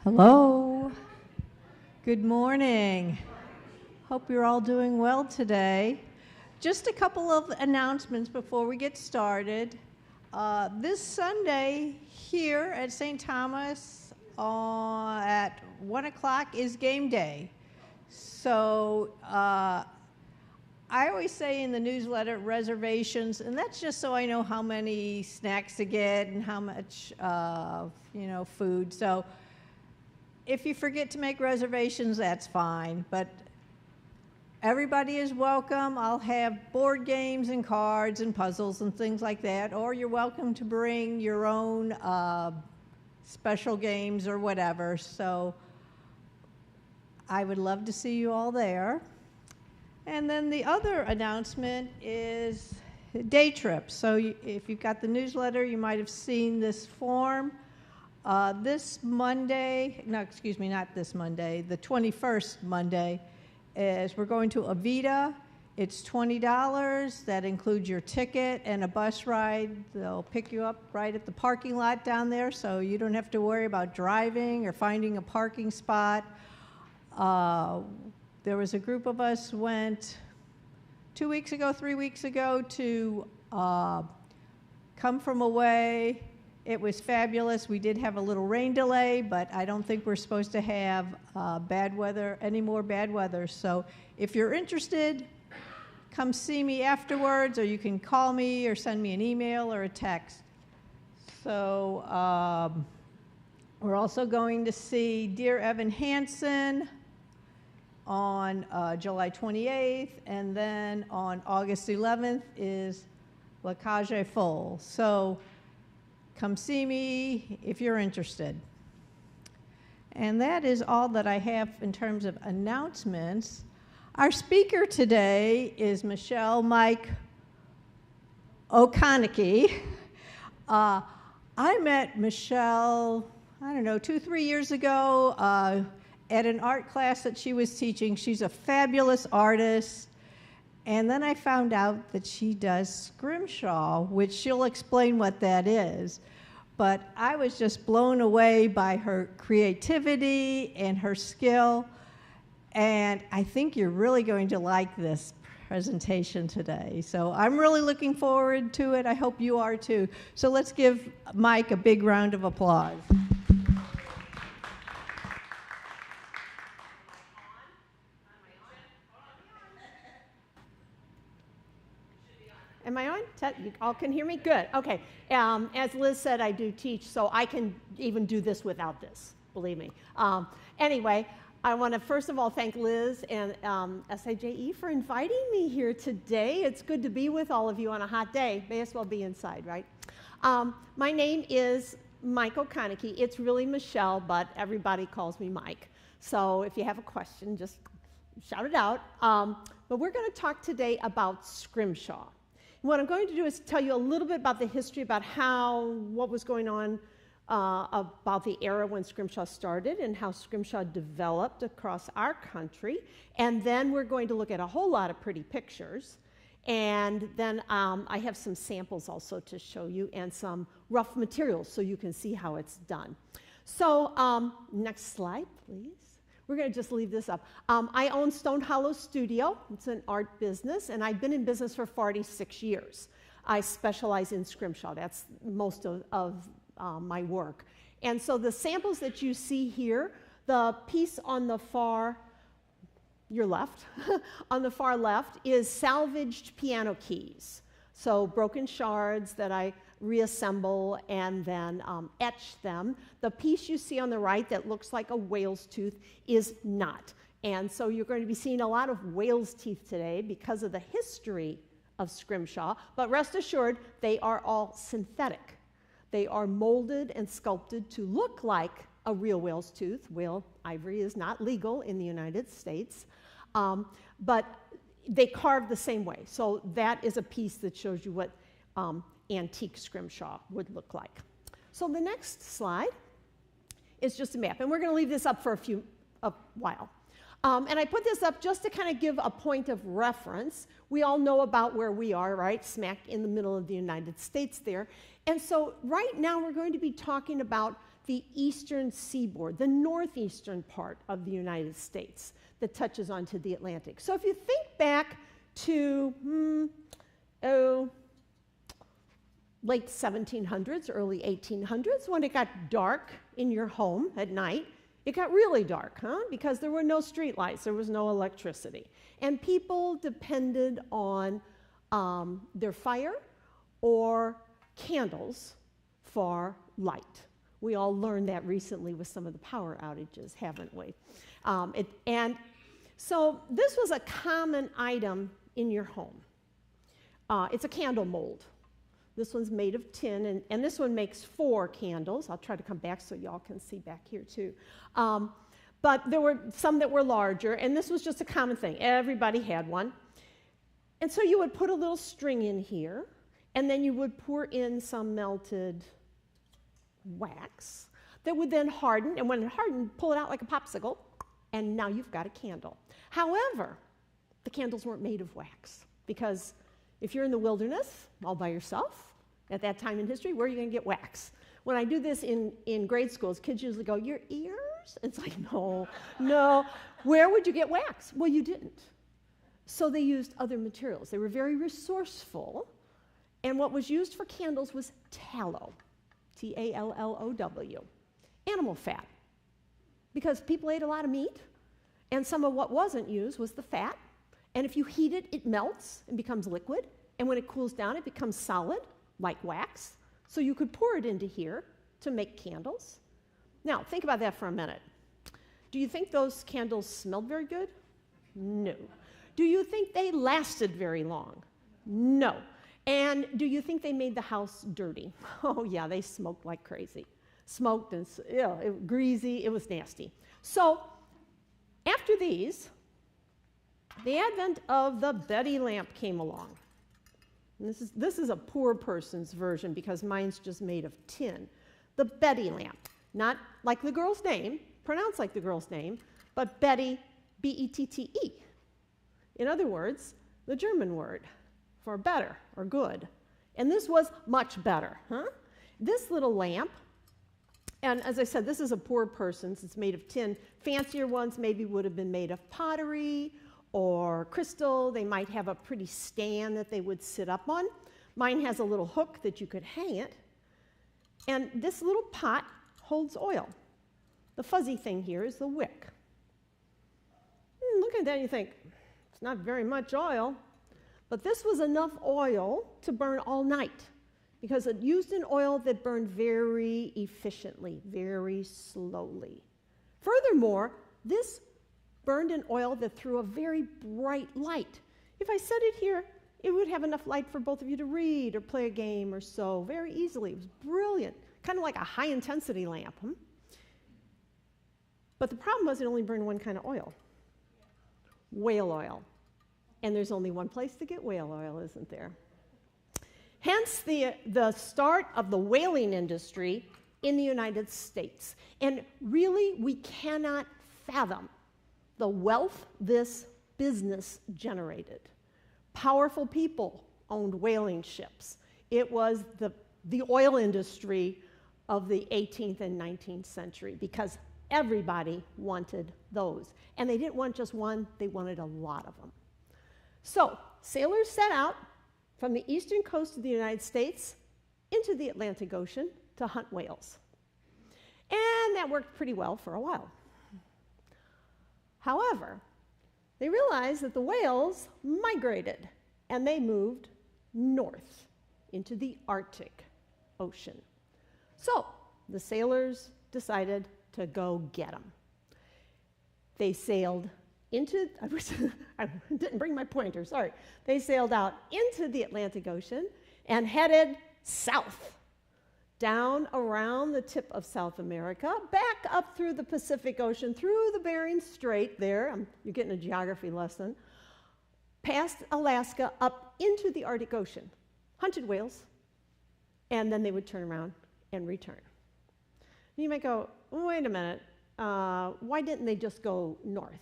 Hello. Good morning. Hope you're all doing well today. Just a couple of announcements before we get started. This Sunday here at St. Thomas at 1 o'clock is game day. So I always say in the newsletter reservations, and that's just so I know how many snacks to get and how much food. So if you forget to make reservations, that's fine, but everybody is welcome. I'll have board games and cards and puzzles and things like that, or you're welcome to bring your own special games or whatever. So I would love to see you all there. And then the other announcement is day trips. So if you've got the newsletter, you might have seen this form. This Monday, not this Monday, the 21st Monday, is we're going to Avita. It's $20. That includes your ticket and a bus ride. They'll pick you up right at the parking lot down there, so you don't have to worry about driving or finding a parking spot. There was a group of us went 3 weeks ago to come from away. It was fabulous. We did have a little rain delay, but I don't think we're supposed to have any more bad weather. So if you're interested, come see me afterwards, or you can call me or send me an email or a text. So we're also going to see Dear Evan Hansen on July 28th, and then on August 11th is La Cage Folle. So come see me if you're interested. And that is all that I have in terms of announcements. Our speaker today is Michelle Mike Ochonicky. I met Michelle, 2-3 years ago at an art class that she was teaching. She's a fabulous artist. And then I found out that she does Scrimshaw, which she'll explain what that is. But I was just blown away by her creativity and her skill. And I think you're really going to like this presentation today. So I'm really looking forward to it. I hope you are too. So let's give Mike a big round of applause. Am I on? You all can hear me? Good. Okay. As Liz said, I do teach, so I can even do this without this, believe me. Anyway, I want to first of all thank Liz and SAJE for inviting me here today. It's good to be with all of you on a hot day. May as well be inside, right? My name is Mike Ochonicky. It's really Michelle, but everybody calls me Mike. So if you have a question, just shout it out. But we're going to talk today about Scrimshaw. What I'm going to do is tell you a little bit about the history, about what was going on about the era when Scrimshaw started and how Scrimshaw developed across our country. And then we're going to look at a whole lot of pretty pictures. And then I have some samples also to show you and some rough materials so you can see how it's done. So next slide, please. We're going to just leave this up. I own Stone Hollow Studio. It's an art business, and I've been in business for 46 years. I specialize in Scrimshaw. That's most of my work. And so the samples that you see here, the piece on the your left, on the far left is salvaged piano keys. So broken shards that I reassemble and then etch them. The piece you see on the right that looks like a whale's tooth is not. And so you're going to be seeing a lot of whale's teeth today because of the history of Scrimshaw, but rest assured, they are all synthetic. They are molded and sculpted to look like a real whale's tooth. Whale ivory is not legal in the United States, but they carve the same way. So that is a piece that shows you what antique Scrimshaw would look like. So the next slide is just a map, and we're going to leave this up for a while. And I put this up just to kind of give a point of reference. We all know about where we are, right? Smack in the middle of the United States there. And so right now we're going to be talking about the eastern seaboard, the northeastern part of the United States that touches onto the Atlantic. So if you think back to, late 1700s, early 1800s, when it got dark in your home at night, it got really dark, because there were no streetlights, there was no electricity. And people depended on their fire or candles for light. We all learned that recently with some of the power outages, haven't we? And so this was a common item in your home. It's a candle mold. This one's made of tin, and this one makes 4 candles. I'll try to come back so y'all can see back here too. But there were some that were larger, and this was just a common thing. Everybody had one. And so you would put a little string in here, and then you would pour in some melted wax that would then harden, and when it hardened, pull it out like a popsicle, and now you've got a candle. However, the candles weren't made of wax, because if you're in the wilderness all by yourself, at that time in history, where are you going to get wax? When I do this in grade schools, kids usually go, your ears? It's like, no. Where would you get wax? Well, you didn't. So they used other materials. They were very resourceful, and what was used for candles was tallow, T-A-L-L-O-W, animal fat, because people ate a lot of meat, and some of what wasn't used was the fat, and if you heat it, it melts and becomes liquid, and when it cools down, it becomes solid, like wax, so you could pour it into here to make candles. Now, think about that for a minute. Do you think those candles smelled very good? No. Do you think they lasted very long? No. And do you think they made the house dirty? Oh yeah, they smoked like crazy. Smoked and greasy, it was nasty. So after these, the advent of the Betty lamp came along. And this is a poor person's version because mine's just made of tin. The Betty lamp, not like the girl's name, pronounced like the girl's name, but Betty, B-E-T-T-E. In other words, the German word for better or good. And this was much better, This little lamp, and as I said, this is a poor person's, it's made of tin. Fancier ones maybe would have been made of pottery or crystal. They might have a pretty stand that they would sit up on. Mine has a little hook that you could hang it. And this little pot holds oil. The fuzzy thing here is the wick. Look at that and you think, it's not very much oil. But this was enough oil to burn all night because it used an oil that burned very efficiently, very slowly. Furthermore, this burned an oil that threw a very bright light. If I set it here, it would have enough light for both of you to read or play a game or so very easily. It was brilliant, kind of like a high-intensity lamp. But the problem was it only burned one kind of oil, whale oil. And there's only one place to get whale oil, isn't there? Hence the start of the whaling industry in the United States. And really, we cannot fathom the wealth this business generated. Powerful people owned whaling ships. It was the oil industry of the 18th and 19th century because everybody wanted those. And they didn't want just one, they wanted a lot of them. So, sailors set out from the eastern coast of the United States into the Atlantic Ocean to hunt whales. And that worked pretty well for a while. However, they realized that the whales migrated, and they moved north into the Arctic Ocean. So, the sailors decided to go get them. They sailed into, I didn't bring my pointer, sorry. They sailed out into the Atlantic Ocean and headed south, down around the tip of South America, back up through the Pacific Ocean, through the Bering Strait there, you're getting a geography lesson, past Alaska, up into the Arctic Ocean, hunted whales, and then they would turn around and return. You might go, wait a minute, why didn't they just go north?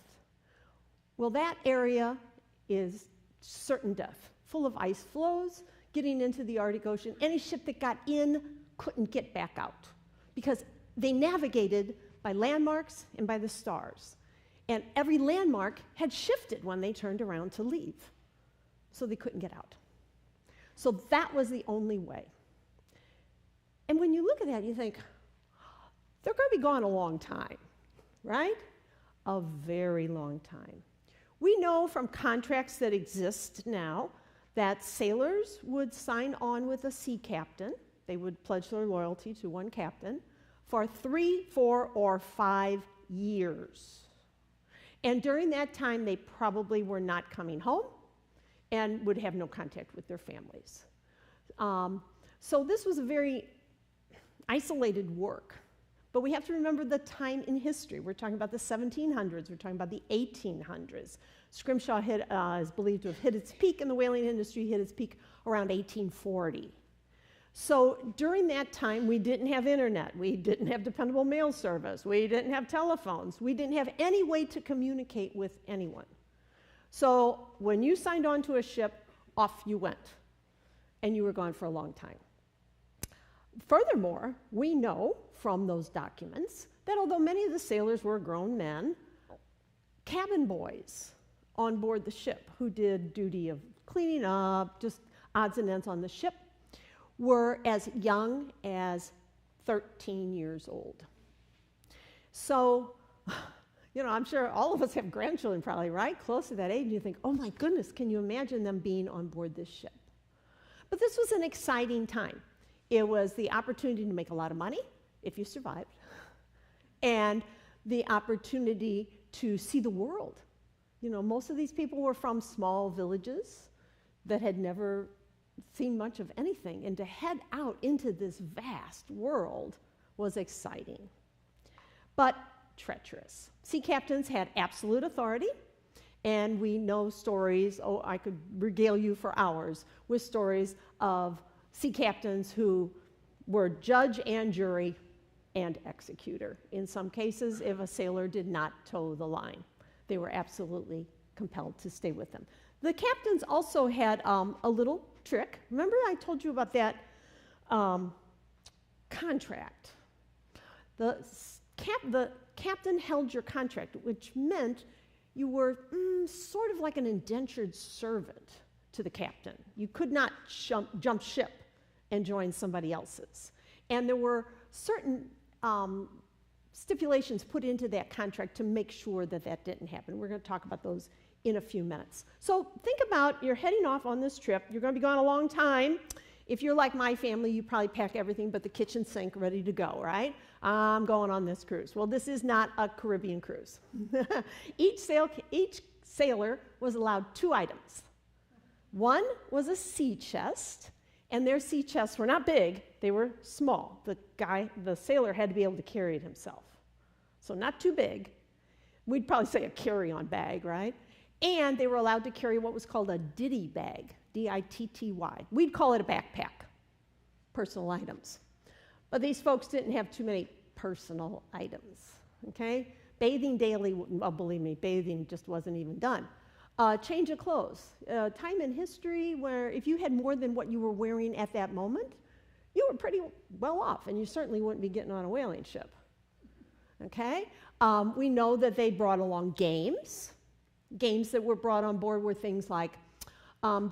Well, that area is certain death, full of ice floes, getting into the Arctic Ocean. Any ship that got in couldn't get back out because they navigated by landmarks and by the stars. And every landmark had shifted when they turned around to leave. So they couldn't get out. So that was the only way. And when you look at that, you think, they're going to be gone a long time, right? A very long time. We know from contracts that exist now that sailors would sign on with a sea captain. They would pledge their loyalty to one captain for 3, 4, or 5 years. And during that time, they probably were not coming home and would have no contact with their families. So this was a very isolated work. But we have to remember the time in history. We're talking about the 1700s. We're talking about the 1800s. Scrimshaw is believed to have hit its peak in the whaling industry, hit its peak around 1840. So during that time, we didn't have internet. We didn't have dependable mail service. We didn't have telephones. We didn't have any way to communicate with anyone. So when you signed on to a ship, off you went. And you were gone for a long time. Furthermore, we know from those documents that although many of the sailors were grown men, cabin boys on board the ship who did duty of cleaning up, just odds and ends on the ship, were as young as 13 years old. So, you know, I'm sure all of us have grandchildren probably, right? Close to that age, and you think, oh my goodness, can you imagine them being on board this ship? But this was an exciting time. It was the opportunity to make a lot of money, if you survived, and the opportunity to see the world. You know, most of these people were from small villages that had never seen much of anything, and to head out into this vast world was exciting, but treacherous. Sea captains had absolute authority, and we know stories, oh, I could regale you for hours with stories of sea captains who were judge and jury and executor. In some cases, if a sailor did not toe the line, they were absolutely compelled to stay with them. The captains also had a little trick. Remember I told you about that contract? The captain held your contract, which meant you were sort of like an indentured servant to the captain. You could not jump ship and join somebody else's. And there were certain stipulations put into that contract to make sure that that didn't happen. We're going to talk about those in a few minutes. So think about, you're heading off on this trip. You're going to be gone a long time. If you're like my family, you probably pack everything but the kitchen sink ready to go, right? I'm going on this cruise. Well, this is not a Caribbean cruise. Each sailor was allowed 2 items. One was a sea chest, and their sea chests were not big, they were small. The sailor had to be able to carry it himself. So not too big. We'd probably say a carry-on bag, right? And they were allowed to carry what was called a ditty bag, D-I-T-T-Y. We'd call it a backpack, personal items. But these folks didn't have too many personal items, okay? Bathing daily, well, believe me, bathing just wasn't even done. Change of clothes. Time in history where if you had more than what you were wearing at that moment, you were pretty well off, and you certainly wouldn't be getting on a whaling ship, okay? We know that they brought along games. Games that were brought on board were things like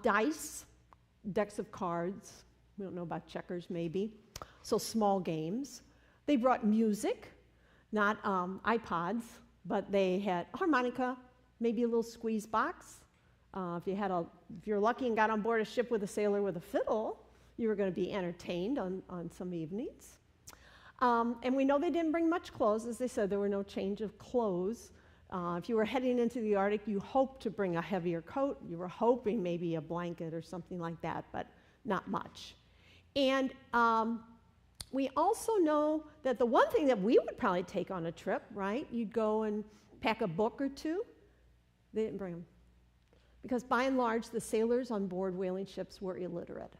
dice, decks of cards. We don't know about checkers, maybe. So small games. They brought music, not iPods, but they had harmonica, maybe a little squeeze box. If you're lucky and got on board a ship with a sailor with a fiddle, you were going to be entertained on some evenings. And we know they didn't bring much clothes. As they said, there were no change of clothes. If you were heading into the Arctic, you hoped to bring a heavier coat. You were hoping maybe a blanket or something like that, but not much. And we also know that the one thing that we would probably take on a trip, right? You'd go and pack a book or 2. They didn't bring them. Because by and large, the sailors on board whaling ships were illiterate.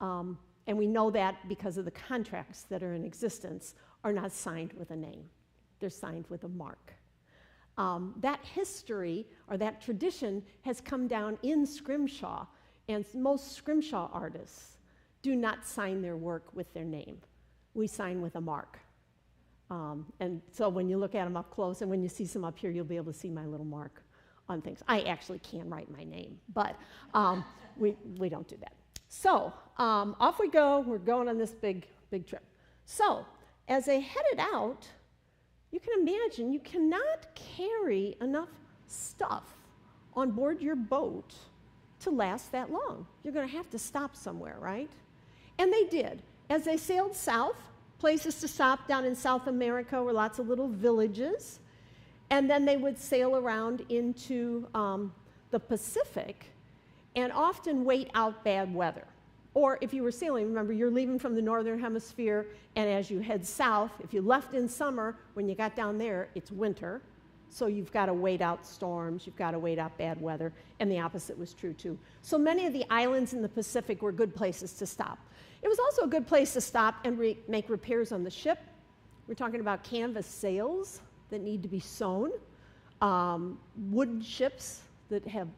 And we know that because of the contracts that are in existence are not signed with a name. They're signed with a mark. That history or that tradition has come down in Scrimshaw, and most Scrimshaw artists do not sign their work with their name. We sign with a mark. And so when you look at them up close and when you see some up here, you'll be able to see my little mark on things. I actually can write my name, but we don't do that. So off we go. We're going on this big trip. So as they headed out, you can imagine you cannot carry enough stuff on board your boat to last that long. You're going to have to stop somewhere, right? And they did. As they sailed south, places to stop down in South America were lots of little villages. And then they would sail around into the Pacific and often wait out bad weather. Or if you were sailing, remember, you're leaving from the northern hemisphere, and as you head south, if you left in summer, when you got down there, it's winter. So you've got to wait out storms, you've got to wait out bad weather, and the opposite was true too. So many of the islands in the Pacific were good places to stop. It was also a good place to stop and make repairs on the ship. We're talking about canvas sails that need to be sewn, wooden ships that have,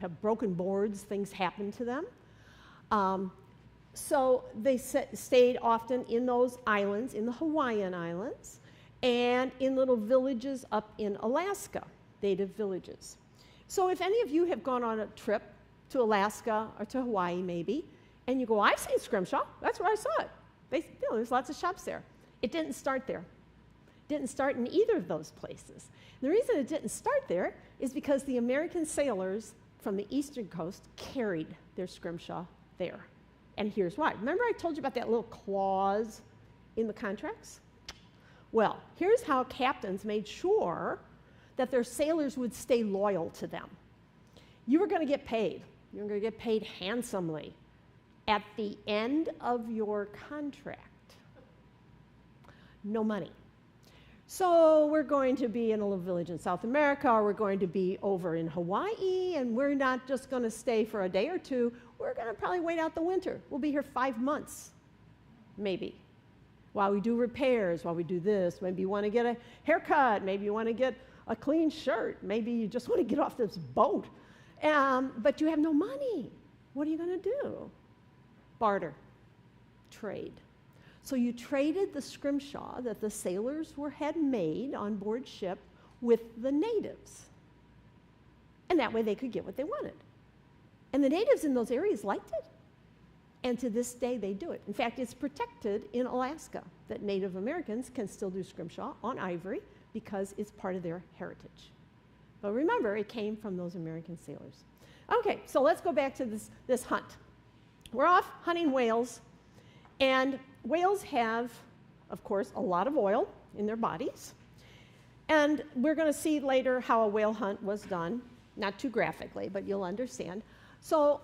have broken boards, things happen to them. So they stayed often in those islands, in the Hawaiian Islands, and in little villages up in Alaska, native villages. So if any of you have gone on a trip to Alaska or to Hawaii maybe, and you go, I've seen Scrimshaw, that's where I saw it. There's lots of shops there. It didn't start there. It didn't start in either of those places. The reason it didn't start there is because the American sailors from the eastern coast carried their Scrimshaw there. And here's why. Remember I told you about that little clause in the contracts? Well, here's how captains made sure that their sailors would stay loyal to them. You were going to get paid. You were going to get paid handsomely at the end of your contract. No money. So we're going to be in a little village in South America, or we're going to be over in Hawaii, and we're not just going to stay for a day or two. We're going to probably wait out the winter. We'll be here 5 months, maybe, while we do repairs, while we do this. Maybe you want to get a haircut. Maybe you want to get a clean shirt. Maybe you just want to get off this boat. But you have no money. What are you going to do? Barter, trade. So you traded the Scrimshaw that the sailors had made on board ship with the natives. And that way they could get what they wanted. And the natives in those areas liked it. And to this day, they do it. In fact, it's protected in Alaska that Native Americans can still do Scrimshaw on ivory because it's part of their heritage. But remember, it came from those American sailors. Okay, so let's go back to this hunt. We're off hunting whales, and whales have, of course, a lot of oil in their bodies. And we're going to see later how a whale hunt was done, not too graphically, but you'll understand. So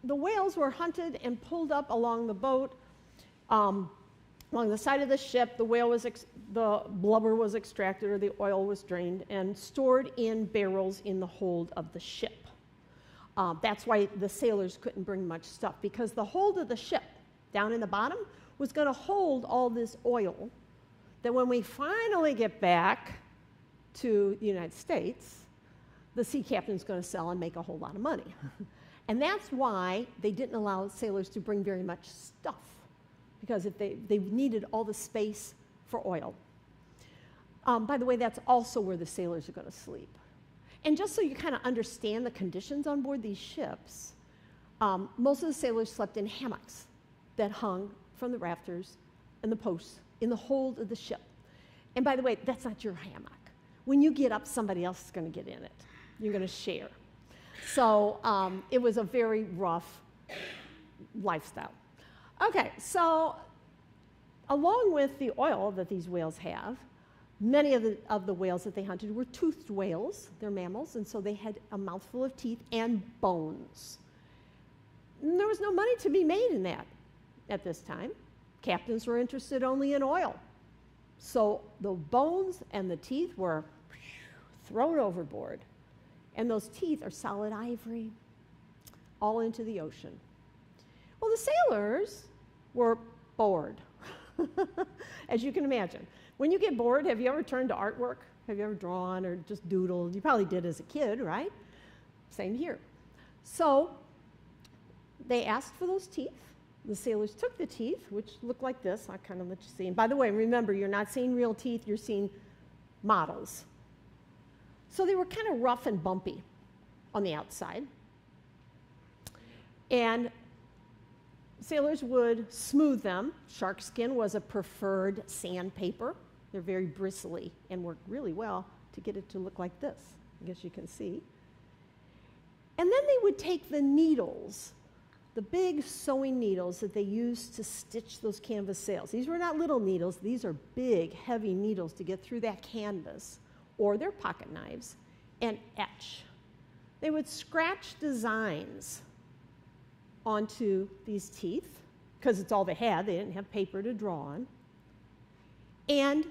the whales were hunted and pulled up along the boat, along the side of the ship. The blubber was extracted, or the oil was drained, and stored in barrels in the hold of the ship. That's why the sailors couldn't bring much stuff, because the hold of the ship down in the bottom was going to hold all this oil that when we finally get back to the United States, the sea captain's going to sell and make a whole lot of money. And that's why they didn't allow sailors to bring very much stuff, because if they needed all the space for oil. By the way, that's also where the sailors are going to sleep. And just so you kind of understand the conditions on board these ships, most of the sailors slept in hammocks that hung from the rafters and the posts in the hold of the ship. And by the way, that's not your hammock. When you get up, somebody else is going to get in it. You're going to share. So it was a very rough lifestyle. Okay, so along with the oil that these whales have, many of the whales that they hunted were toothed whales. They're mammals, and so they had a mouthful of teeth and bones. And there was no money to be made in that at this time. Captains were interested only in oil. So the bones and the teeth were thrown overboard. And those teeth are solid ivory, all into the ocean. Well, the sailors were bored, as you can imagine. When you get bored, have you ever turned to artwork? Have you ever drawn or just doodled? You probably did as a kid, right? Same here. So they asked for those teeth, the sailors took the teeth, which look like this. I kind of let you see. And by the way, remember, you're not seeing real teeth, you're seeing models. So they were kind of rough and bumpy on the outside. And sailors would smooth them. Shark skin was a preferred sandpaper. They're very bristly and work really well to get it to look like this. I guess you can see. And then they would take the needles, the big sewing needles that they used to stitch those canvas sails. These were not little needles. These are big, heavy needles to get through that canvas, or their pocket knives, and etch. They would scratch designs onto these teeth, because it's all they had. They didn't have paper to draw on. And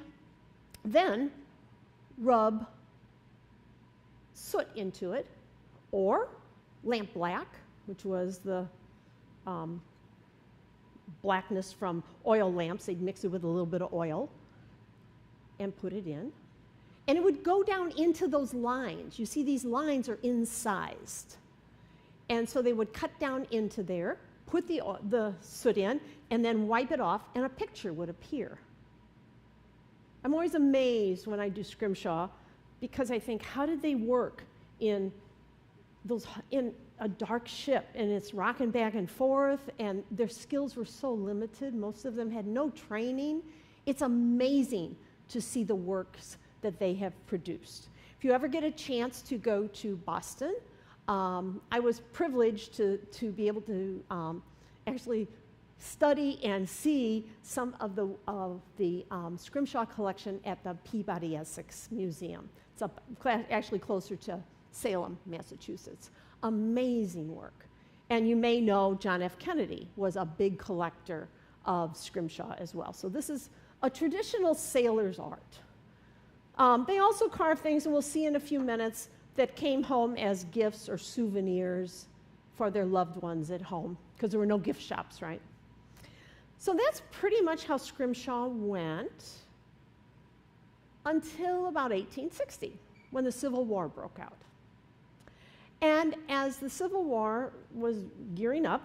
then rub soot into it, or lampblack, which was the blackness from oil lamps. They'd mix it with a little bit of oil and put it in. And it would go down into those lines. You see, these lines are incised. And so they would cut down into there, put the soot in, and then wipe it off, and a picture would appear. I'm always amazed when I do Scrimshaw, because I think, how did they work in a dark ship, and it's rocking back and forth, and their skills were so limited. Most of them had no training. It's amazing to see the works that they have produced. If you ever get a chance to go to Boston, I was privileged to be able to actually study and see some of the Scrimshaw collection at the Peabody Essex Museum. It's up, actually closer to Salem, Massachusetts. Amazing work. And you may know John F. Kennedy was a big collector of Scrimshaw as well. So this is a traditional sailor's art. They also carve things, and we'll see in a few minutes, that came home as gifts or souvenirs for their loved ones at home, because there were no gift shops, right? So that's pretty much how Scrimshaw went until about 1860, when the Civil War broke out. And as the Civil War was gearing up,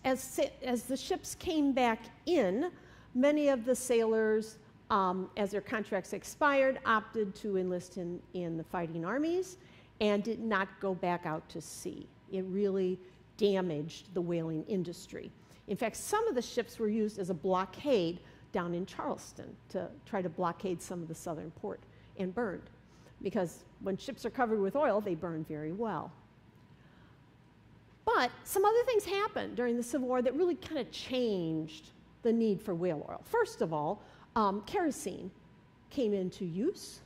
as the ships came back in, many of the sailors, as their contracts expired, opted to enlist in the fighting armies and did not go back out to sea. It really damaged the whaling industry. In fact, some of the ships were used as a blockade down in Charleston to try to blockade some of the southern port, and burned. Because when ships are covered with oil, they burn very well. But some other things happened during the Civil War that really kind of changed the need for whale oil. First of all, kerosene came into use.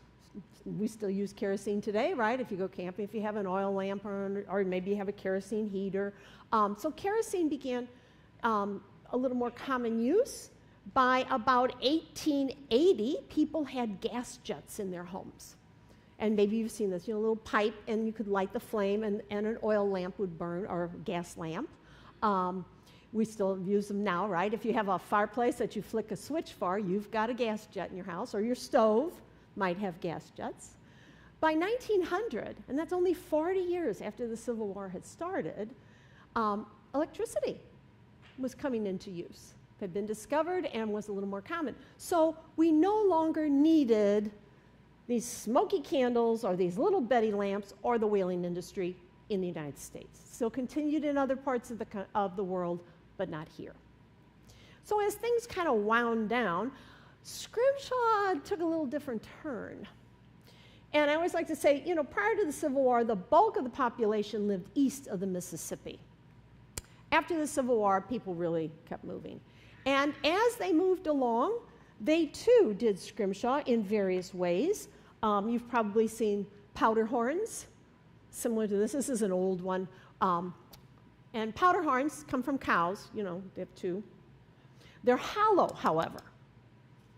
We still use kerosene today, right? If you go camping, if you have an oil lamp, or maybe you have a kerosene heater. So kerosene began a little more common use. By about 1880, people had gas jets in their homes. And maybe you've seen this, a little pipe, and you could light the flame, and an oil lamp would burn, or a gas lamp. We still use them now, right? If you have a fireplace that you flick a switch for, you've got a gas jet in your house, or your stove might have gas jets. By 1900, and that's only 40 years after the Civil War had started, electricity was coming into use. It had been discovered and was a little more common. So we no longer needed these smoky candles or these little Betty lamps or the whaling industry in the United States. Still continued in other parts of the world, but not here. So as things kind of wound down, Scrimshaw took a little different turn. And I always like to say, prior to the Civil War, the bulk of the population lived east of the Mississippi. After the Civil War, people really kept moving. And as they moved along, they too did Scrimshaw in various ways. You've probably seen powder horns, similar to this. This is an old one. And powder horns come from cows, they have two. They're hollow, however,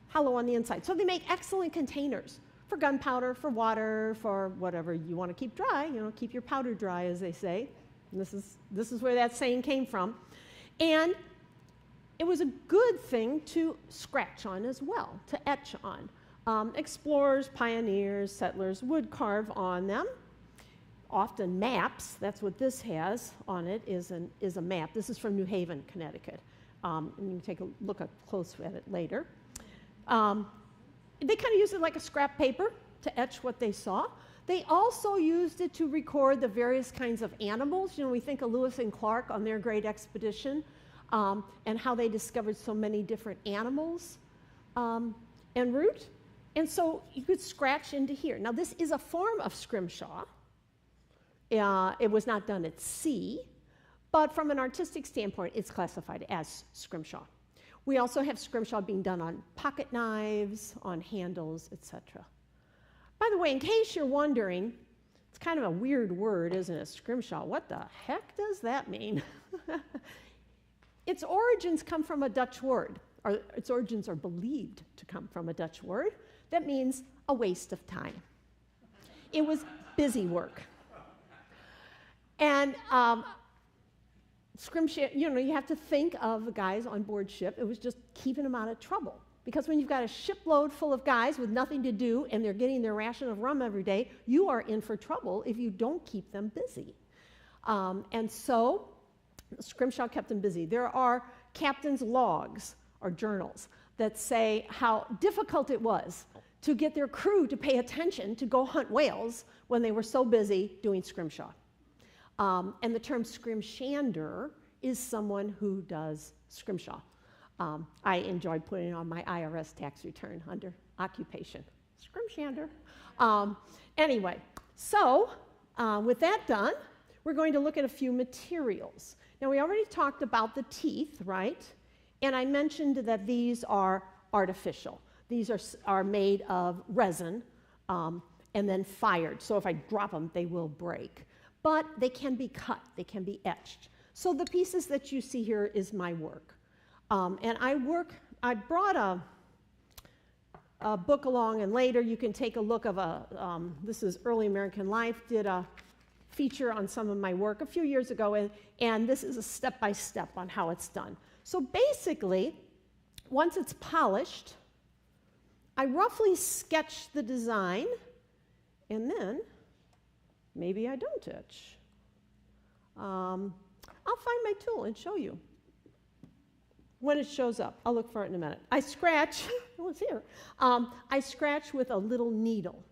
hollow on the inside. So they make excellent containers for gunpowder, for water, for whatever you want to keep dry, keep your powder dry, as they say. And this is where that saying came from. And it was a good thing to scratch on as well, to etch on. Explorers, pioneers, settlers would carve on them. often maps. That's what this has on it, is a map. This is from New Haven, Connecticut. And you can take a look close at it later. They kind of used it like a scrap paper to etch what they saw. They also used it to record the various kinds of animals. You know, we think of Lewis and Clark on their great expedition, and how they discovered so many different animals en route. And so you could scratch into here. Now, this is a form of Scrimshaw. It was not done at sea, but from an artistic standpoint, it's classified as Scrimshaw. We also have Scrimshaw being done on pocket knives, on handles, etc. By the way, in case you're wondering, it's kind of a weird word, isn't it, Scrimshaw? What the heck does that mean? Its origins come from a Dutch word, or its origins are believed to come from a Dutch word that means a waste of time. It was busy work. And Scrimshaw, you know, you have to think of the guys on board ship. It was just keeping them out of trouble. Because when you've got a shipload full of guys with nothing to do and they're getting their ration of rum every day, you are in for trouble if you don't keep them busy. And so Scrimshaw kept them busy. There are captain's logs or journals that say how difficult it was to get their crew to pay attention to go hunt whales when they were so busy doing Scrimshaw. And the term scrimshander is someone who does Scrimshaw. I enjoyed putting it on my IRS tax return under occupation. Scrimshander. Anyway, so with that done, we're going to look at a few materials. Now, we already talked about the teeth, right? And I mentioned that these are artificial. These are made of resin and then fired. So if I drop them, they will break. But they can be cut. They can be etched. So the pieces that you see here is my work. And I brought a book along, and later you can take a look of this is Early American Life, did a feature on some of my work a few years ago, and this is a step-by-step on how it's done. So basically, once it's polished, I roughly sketch the design, and then maybe I don't etch. I'll find my tool and show you when it shows up. I'll look for it in a minute. I scratch, well, it's here. I scratch with a little needle.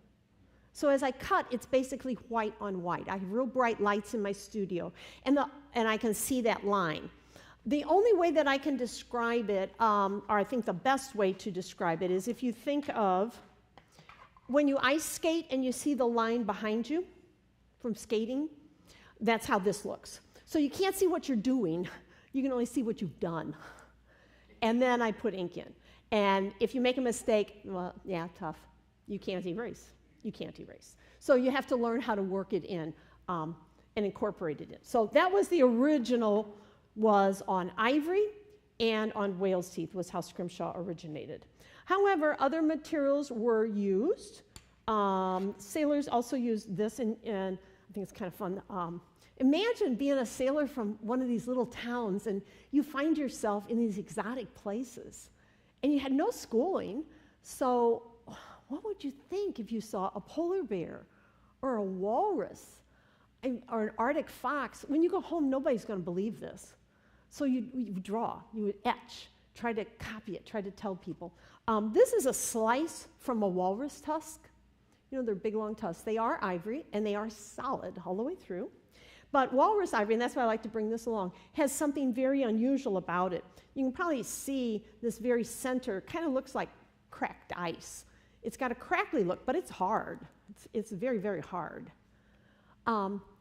So as I cut, it's basically white on white. I have real bright lights in my studio, and I can see that line. The only way that I can describe it, or I think the best way to describe it, is if you think of when you ice skate and you see the line behind you from skating, that's how this looks. So you can't see what you're doing. You can only see what you've done. And then I put ink in. And if you make a mistake, well, yeah, tough. You can't erase. You can't erase. So you have to learn how to work it in and incorporate it in. So that was the original, was on ivory and on whale's teeth, was how Scrimshaw originated. However, other materials were used. Sailors also used this, and I think it's kind of fun. Imagine being a sailor from one of these little towns, and you find yourself in these exotic places, and you had no schooling, so what would you think if you saw a polar bear or a walrus or an Arctic fox? When you go home, nobody's going to believe this. So you draw, you would etch, try to copy it, try to tell people. This is a slice from a walrus tusk. You know, they're big, long tusks. They are ivory, and they are solid all the way through. But walrus ivory, and that's why I like to bring this along, has something very unusual about it. You can probably see this very center, kind of looks like cracked ice. It's got a crackly look, but it's hard. It's very, very hard.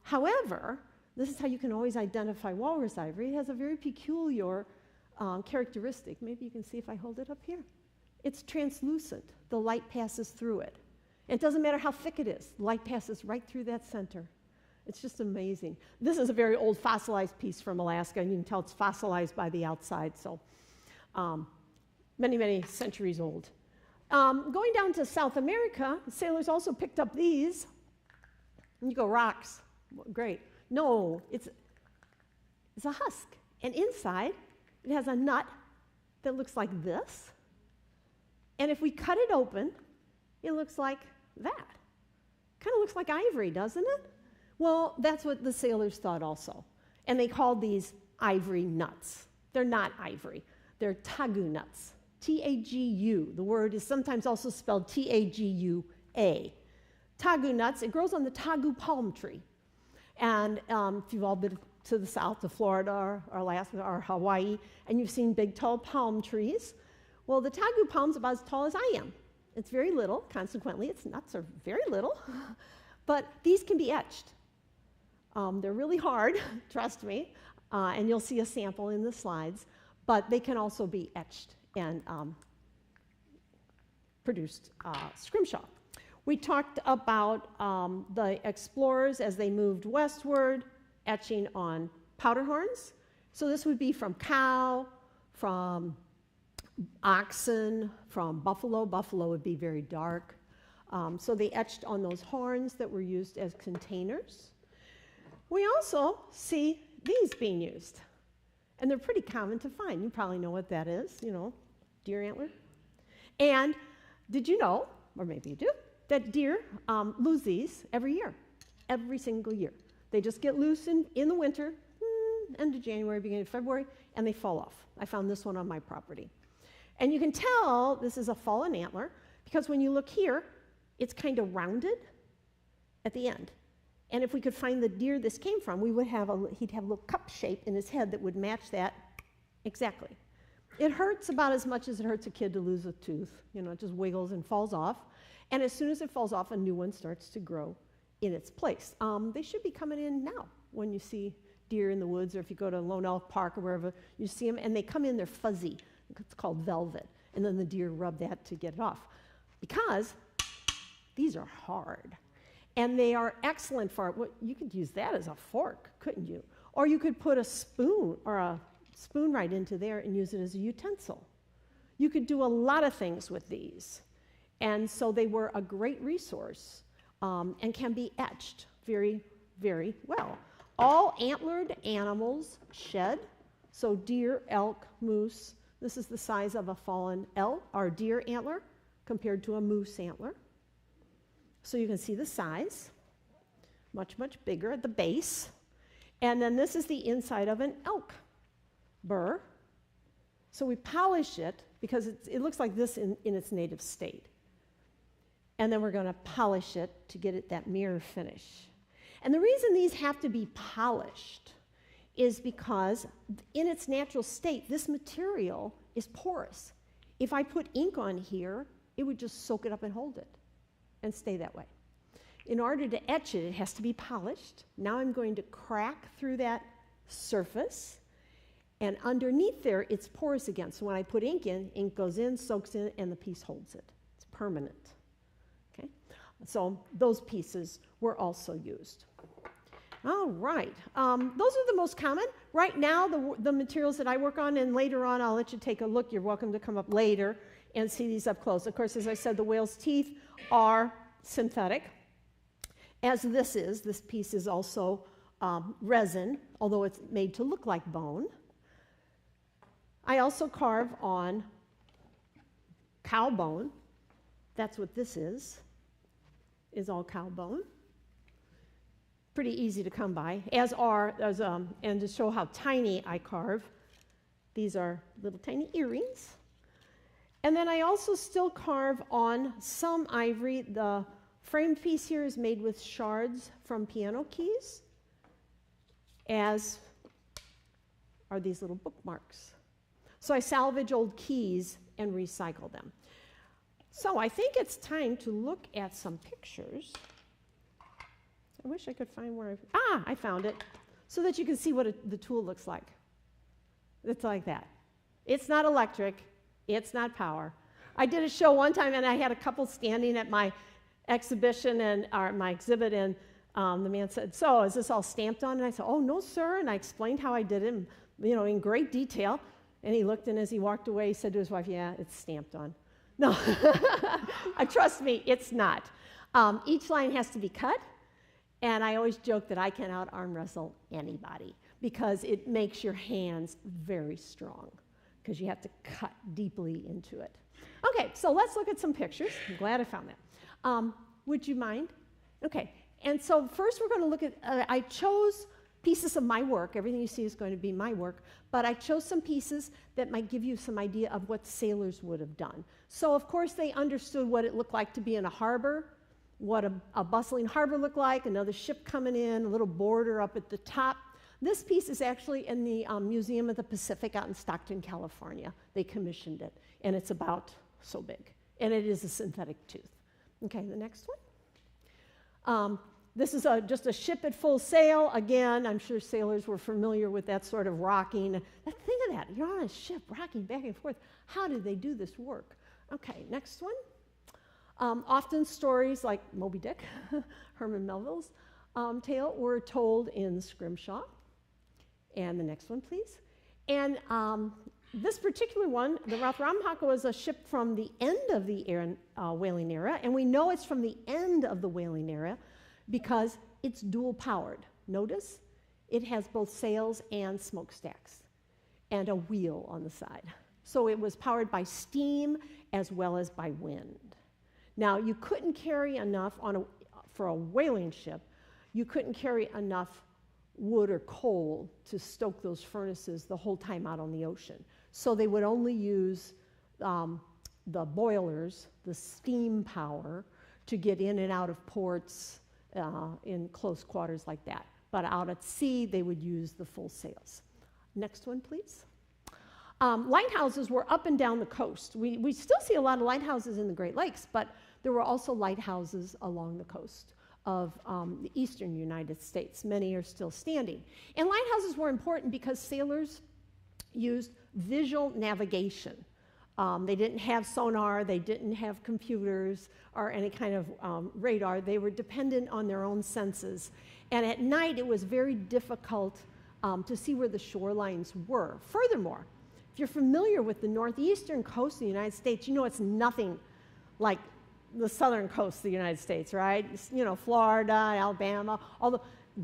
However, this is how you can always identify walrus ivory. It has a very peculiar characteristic. Maybe you can see if I hold it up here. It's translucent. The light passes through it. It doesn't matter how thick it is. Light passes right through that center. It's just amazing. This is a very old fossilized piece from Alaska, and you can tell it's fossilized by the outside, so many, many centuries old. Going down to South America, sailors also picked up these. And you go, rocks, great. No, it's a husk, and inside it has a nut that looks like this, and if we cut it open, it looks like that. Kind of looks like ivory, doesn't it? Well, that's what the sailors thought also. And they called these ivory nuts. They're not ivory. They're tagu nuts. T-A-G-U. The word is sometimes also spelled T-A-G-U-A. Tagu nuts, it grows on the tagu palm tree. And if you've all been to the south, to Florida or Alaska or Hawaii, and you've seen big, tall palm trees, well, the tagu palm's about as tall as I am. It's very little, consequently, its nuts are very little, but these can be etched. They're really hard, trust me, and you'll see a sample in the slides, but they can also be etched and produced scrimshaw. We talked about the explorers as they moved westward, etching on powder horns. So this would be from cow, from oxen, from buffalo. Buffalo would be very dark. So they etched on those horns that were used as containers. We also see these being used. And they're pretty common to find. You probably know what that is, you know, deer antler. And did you know, or maybe you do, that deer lose these every year, every single year. They just get loose in the winter, end of January, beginning of February, and they fall off. I found this one on my property. And you can tell this is a fallen antler because when you look here, it's kind of rounded at the end. And if we could find the deer this came from, we would have he'd have a little cup shape in his head that would match that exactly. It hurts about as much as it hurts a kid to lose a tooth. You know, it just wiggles and falls off. And as soon as it falls off, a new one starts to grow in its place. They should be coming in now when you see deer in the woods, or if you go to Lone Elk Park or wherever, you see them, and they come in, they're fuzzy. It's called velvet. And then the deer rub that to get it off. Because these are hard. And they are excellent for, well, you could use that as a fork, couldn't you? Or you could put a spoon right into there and use it as a utensil. You could do a lot of things with these. And so they were a great resource and can be etched very, very well. All antlered animals shed, so deer, elk, moose. This is the size of a fallen elk or deer antler compared to a moose antler. So you can see the size, much, much bigger at the base. And then this is the inside of an elk burr. So we polish it because it looks like this in its native state. And then we're going to polish it to get it that mirror finish. And the reason these have to be polished is because in its natural state, this material is porous. If I put ink on here, it would just soak it up and hold it and stay that way. In order to etch it, it has to be polished. Now I'm going to crack through that surface, and underneath there, it's porous again. So when I put ink in, ink goes in, soaks in, and the piece holds it. It's permanent. Okay? So those pieces were also used. All right. Those are the most common. Right now, the materials that I work on, and later on, I'll let you take a look. You're welcome to come up later and see these up close. Of course, as I said, the whale's teeth are synthetic, as this piece is also resin, although it's made to look like bone. I also carve on cow bone. That's what this is all cow bone. Pretty easy to come by, and to show how tiny I carve, these are little tiny earrings. And then I also still carve on some ivory. The framed piece here is made with shards from piano keys, as are these little bookmarks. So I salvage old keys and recycle them. So I think it's time to look at some pictures. I wish I could find where I found it, so that you can see what the tool looks like. It's like that. It's not electric. It's not power. I did a show one time, and I had a couple standing at my exhibition or my exhibit, and the man said, "So, is this all stamped on?" And I said, "Oh, no, sir." And I explained how I did it, in great detail. And he looked, and as he walked away, he said to his wife, "Yeah, it's stamped on." No, trust me, it's not. Each line has to be cut, and I always joke that I can out-arm wrestle anybody because it makes your hands very strong, because you have to cut deeply into it. Okay, so let's look at some pictures. I'm glad I found that. Would you mind? Okay, And so first we're going to look at, I chose pieces of my work. Everything you see is going to be my work. But I chose some pieces that might give you some idea of what sailors would have done. So of course they understood what it looked like to be in a harbor, what a bustling harbor looked like, another ship coming in, a little border up at the top. This piece is actually in the Museum of the Pacific out in Stockton, California. They commissioned it, and it's about so big. And it is a synthetic tooth. Okay, the next one. This is just a ship at full sail. Again, I'm sure sailors were familiar with that sort of rocking. Think of that. You're on a ship rocking back and forth. How did they do this work? Okay, next one. Often stories like Moby Dick, Herman Melville's tale, were told in Scrimshaw. And the next one, please. And this particular one, the Rothraumhaka, was a ship from the end of the whaling era. And we know it's from the end of the whaling era because it's dual powered. Notice it has both sails and smokestacks and a wheel on the side. So it was powered by steam as well as by wind. Now, you couldn't carry enough for a whaling ship, you couldn't carry enough wood or coal to stoke those furnaces the whole time out on the ocean. So they would only use the boilers, the steam power, to get in and out of ports in close quarters like that. But out at sea, they would use the full sails. Next one, please. Lighthouses were up and down the coast. We still see a lot of lighthouses in the Great Lakes, but there were also lighthouses along the coast of the eastern United States. Many are still standing. And lighthouses were important because sailors used visual navigation. They didn't have sonar, they didn't have computers or any kind of radar. They were dependent on their own senses. And at night, it was very difficult to see where the shorelines were. Furthermore, if you're familiar with the northeastern coast of the United States, you know it's nothing like the southern coast of the United States, right? You know, Florida, Alabama, all the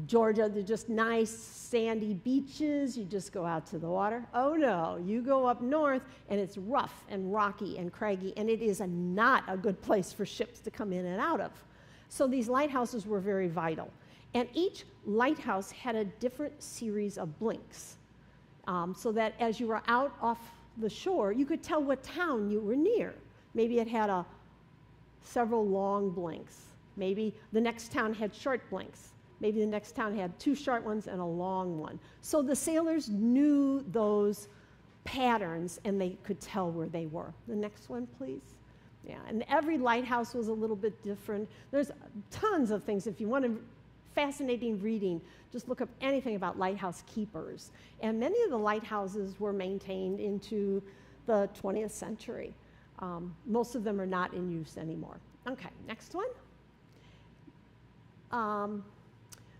Georgia, they're just nice sandy beaches. You just go out to the water. Oh no, you go up north and it's rough and rocky and craggy, and it is not a good place for ships to come in and out of. So these lighthouses were very vital. And each lighthouse had a different series of blinks, so that as you were out off the shore, you could tell what town you were near. Maybe it had several long blinks. Maybe the next town had short blinks. Maybe the next town had 2 short ones and a long one. So the sailors knew those patterns and they could tell where they were. The next one, please. Yeah, and every lighthouse was a little bit different. There's tons of things. If you want fascinating reading, just look up anything about lighthouse keepers. And many of the lighthouses were maintained into the 20th century. Most of them are not in use anymore. Okay, next one.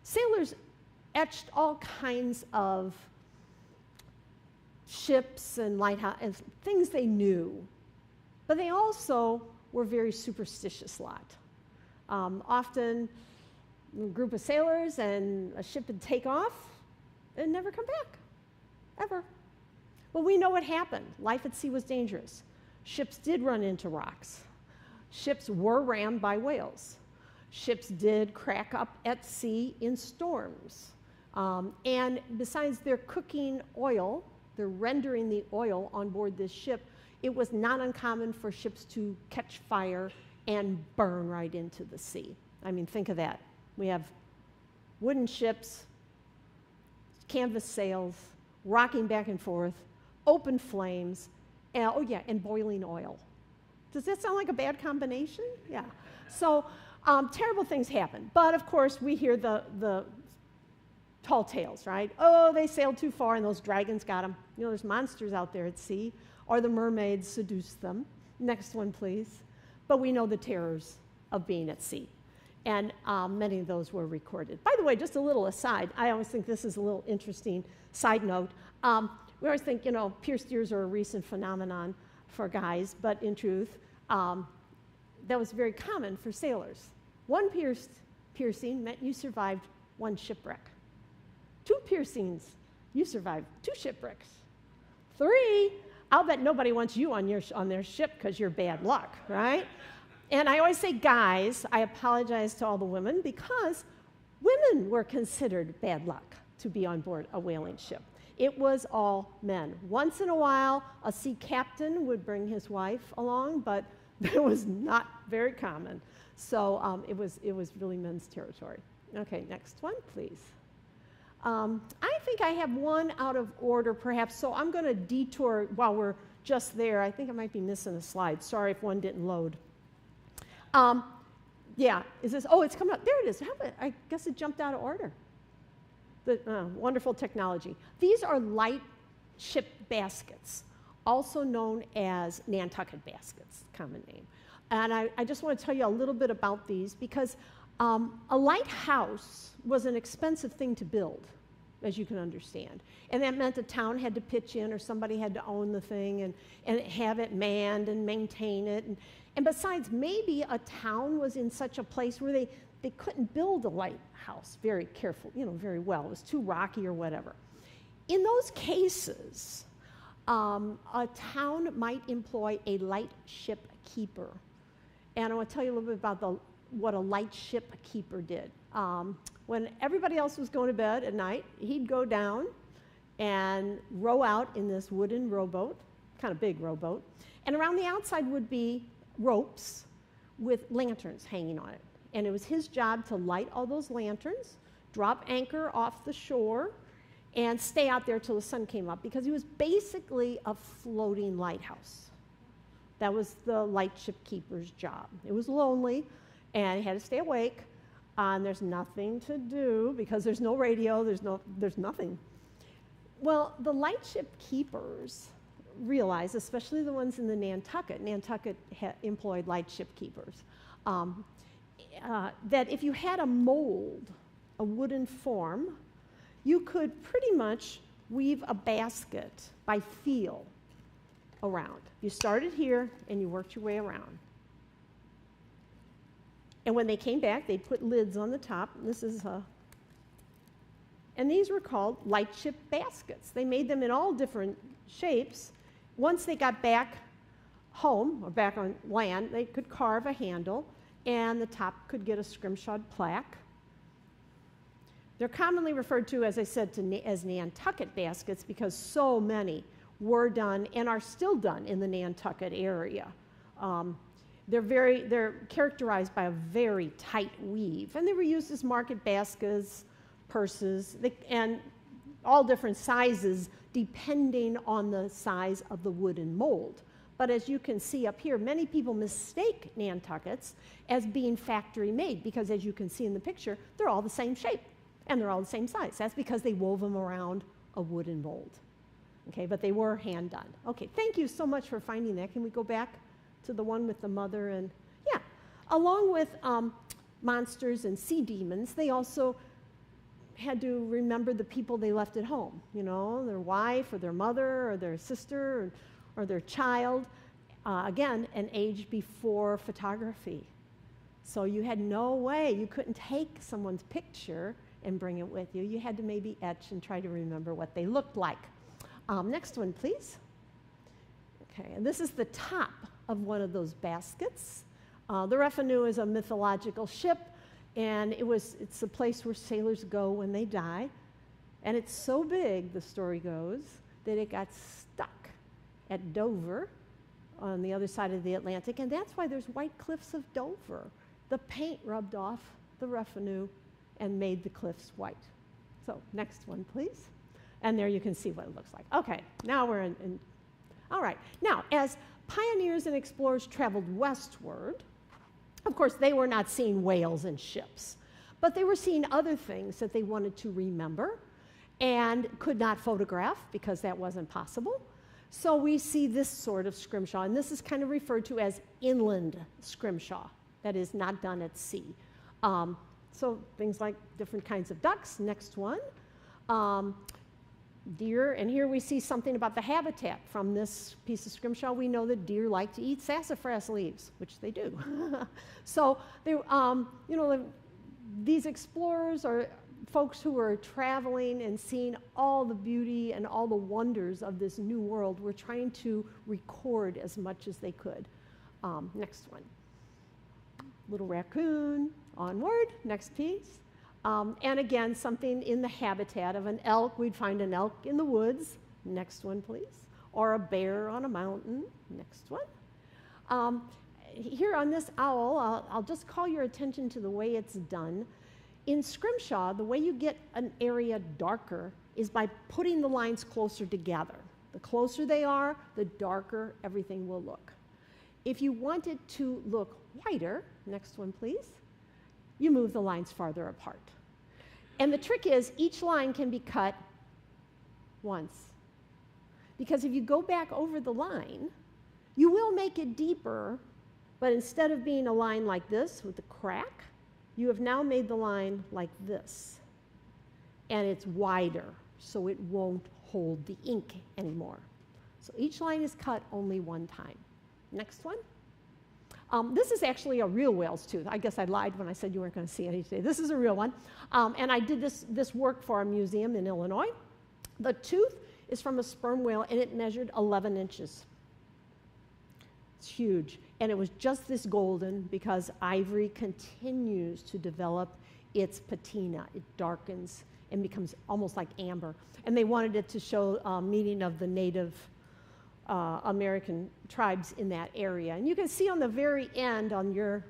Sailors etched all kinds of ships and lighthouses, things they knew, but they also were a very superstitious lot. Often, a group of sailors and a ship would take off and never come back, ever. Well, we know what happened. Life at sea was dangerous. Ships did run into rocks. Ships were rammed by whales. Ships did crack up at sea in storms. And besides their cooking oil, they're rendering the oil on board this ship, it was not uncommon for ships to catch fire and burn right into the sea. I mean, think of that. We have wooden ships, canvas sails, rocking back and forth, open flames, and boiling oil. Does that sound like a bad combination? Yeah. So terrible things happen. But of course, we hear the tall tales, right? Oh, they sailed too far and those dragons got them. You know, there's monsters out there at sea. Or the mermaids seduced them. Next one, please. But we know the terrors of being at sea. And many of those were recorded. By the way, just a little aside, I always think this is a little interesting side note. We always think, you know, pierced ears are a recent phenomenon for guys, but in truth, that was very common for sailors. One piercing meant you survived 1 shipwreck. 2 piercings, you survived 2 shipwrecks. 3, I'll bet nobody wants you on their ship because you're bad luck, right? And I always say guys, I apologize to all the women because women were considered bad luck to be on board a whaling ship. It was all men. Once in a while, a sea captain would bring his wife along, but that was not very common. So it was really men's territory. Okay, next one, please. I think I have one out of order, perhaps, so I'm going to detour while we're just there. I think I might be missing a slide. Sorry if one didn't load. Yeah, is this? Oh, it's coming up. There it is. I guess it jumped out of order. The wonderful technology. These are light ship baskets, also known as Nantucket baskets, common name. And I just want to tell you a little bit about these because a lighthouse was an expensive thing to build, as you can understand. And that meant the town had to pitch in or somebody had to own the thing and have it manned and maintain it. And besides, maybe a town was in such a place where they couldn't build a lighthouse very very well. It was too rocky or whatever. In those cases, a town might employ a light ship keeper. And I want to tell you a little bit about what a light ship keeper did. When everybody else was going to bed at night, he'd go down and row out in this wooden rowboat, kind of big rowboat, and around the outside would be ropes with lanterns hanging on it. And it was his job to light all those lanterns, drop anchor off the shore, and stay out there till the sun came up because he was basically a floating lighthouse. That was the light ship keeper's job. It was lonely, and he had to stay awake, and there's nothing to do because there's no radio, there's nothing. Well, the light ship keepers realized, especially the ones in the Nantucket employed light ship keepers, that if you had a mold, a wooden form, you could pretty much weave a basket by feel around. You started here and you worked your way around. And when they came back, they put lids on the top. And these were called light ship baskets. They made them in all different shapes. Once they got back home or back on land, they could carve a handle, and the top could get a Scrimshaw plaque. They're commonly referred to, as I said, as Nantucket baskets because so many were done and are still done in the Nantucket area. They're characterized by a very tight weave, and they were used as market baskets, purses, and all different sizes depending on the size of the wooden mold. But as you can see up here, many people mistake Nantuckets as being factory made because, as you can see in the picture, they're all the same shape and they're all the same size. That's because they wove them around a wooden mold. Okay, but they were hand done. Okay, thank you so much for finding that. Can we go back to the one with the mother? And yeah, along with monsters and sea demons, they also had to remember the people they left at home, their wife or their mother or their sister or their child. Again, an age before photography. So you had no way, you couldn't take someone's picture and bring it with you. You had to maybe etch and try to remember what they looked like. Next one, please. Okay, and this is the top of one of those baskets. The Revenue is a mythological ship, and it's a place where sailors go when they die. And it's so big, the story goes, that it got stuck at Dover on the other side of the Atlantic, and that's why there's white cliffs of Dover. The paint rubbed off the Revenue and made the cliffs white. So next one, please. And there you can see what it looks like. Okay, now we're in. All right, now as pioneers and explorers traveled westward, of course, they were not seeing whales and ships, but they were seeing other things that they wanted to remember and could not photograph because that wasn't possible. So we see this sort of scrimshaw, and this is kind of referred to as inland scrimshaw, that is not done at sea. So things like different kinds of ducks. Next one. Deer, and here we see something about the habitat from this piece of scrimshaw. We know that deer like to eat sassafras leaves, which they do. So they, these explorers are folks who are traveling and seeing all the beauty and all the wonders of this new world. Were trying to record as much as they could. Next one. little raccoon, onward, next piece. And again, something in the habitat of an elk. We'd find an elk in the woods. Next one, please. Or a bear on a mountain. Next one. Here on this owl, I'll just call your attention to the way it's done. In Scrimshaw, the way you get an area darker is by putting the lines closer together. The closer they are, the darker everything will look. If you want it to look whiter, next one please, you move the lines farther apart. And the trick is each line can be cut once. Because if you go back over the line, you will make it deeper, but instead of being a line like this with a crack, you have now made the line like this. And it's wider, so it won't hold the ink anymore. So each line is cut only one time. Next one. This is actually a real whale's tooth. I guess I lied when I said you weren't going to see any today. This is a real one. And I did this work for a museum in Illinois. The tooth is from a sperm whale, and it measured 11 inches. It's huge. And it was just this golden because ivory continues to develop its patina. It darkens and becomes almost like amber. And they wanted it to show a meeting of the Native American tribes in that area. And you can see on the very end, on your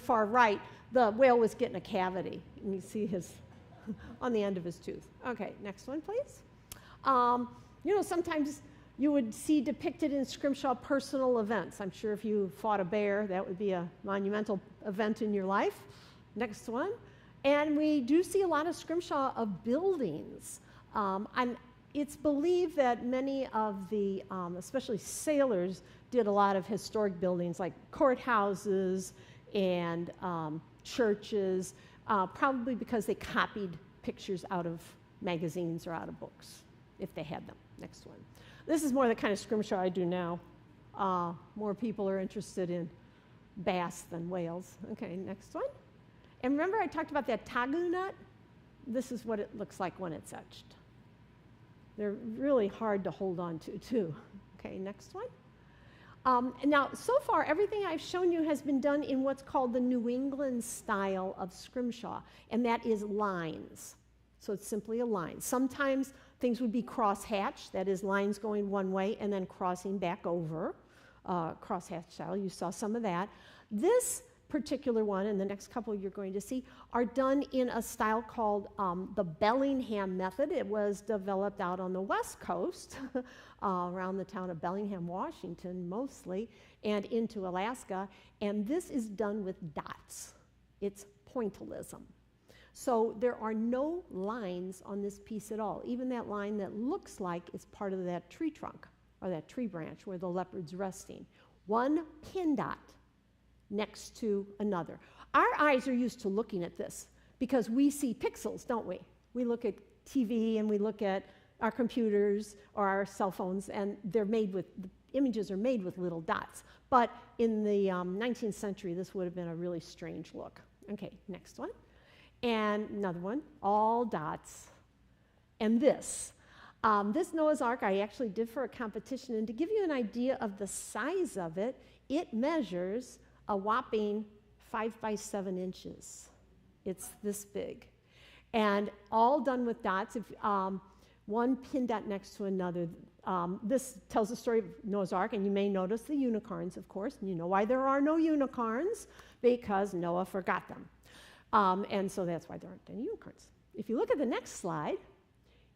far right, the whale was getting a cavity. And you see his, on the end of his tooth. Okay, next one, please. Sometimes you would see depicted in Scrimshaw personal events. I'm sure if you fought a bear, that would be a monumental event in your life. Next one. And we do see a lot of Scrimshaw of buildings. And it's believed that many of the, especially sailors, did a lot of historic buildings like courthouses and churches, probably because they copied pictures out of magazines or out of books, if they had them. Next one. This is more the kind of Scrimshaw I do now. More people are interested in bass than whales. Okay, next one. And remember I talked about that tagu nut? This is what it looks like when it's etched. They're really hard to hold on to, too. Okay, next one. Now, so far, everything I've shown you has been done in what's called the New England style of Scrimshaw, and that is lines. So it's simply a line. Sometimes things would be cross-hatched, that is lines going one way and then crossing back over, cross-hatch style. You saw some of that. This particular one, and the next couple you're going to see, are done in a style called the Bellingham method. It was developed out on the West Coast, around the town of Bellingham, Washington, mostly, and into Alaska. And this is done with dots. It's pointillism. So there are no lines on this piece at all. Even that line that looks like it's part of that tree trunk or that tree branch where the leopard's resting. One pin dot next to another. Our eyes are used to looking at this because we see pixels, don't we? We look at TV and we look at our computers or our cell phones, and the images are made with little dots. But in the 19th century, this would have been a really strange look. Okay, next one. And another one, all dots. And this Noah's Ark I actually did for a competition, and to give you an idea of the size of it, it measures a whopping 5 by 7 inches. It's this big. And all done with dots, one pin dot next to another. This tells the story of Noah's Ark, and you may notice the unicorns, of course. And you know why there are no unicorns? Because Noah forgot them. And so that's why there aren't any unicorns. If you look at the next slide,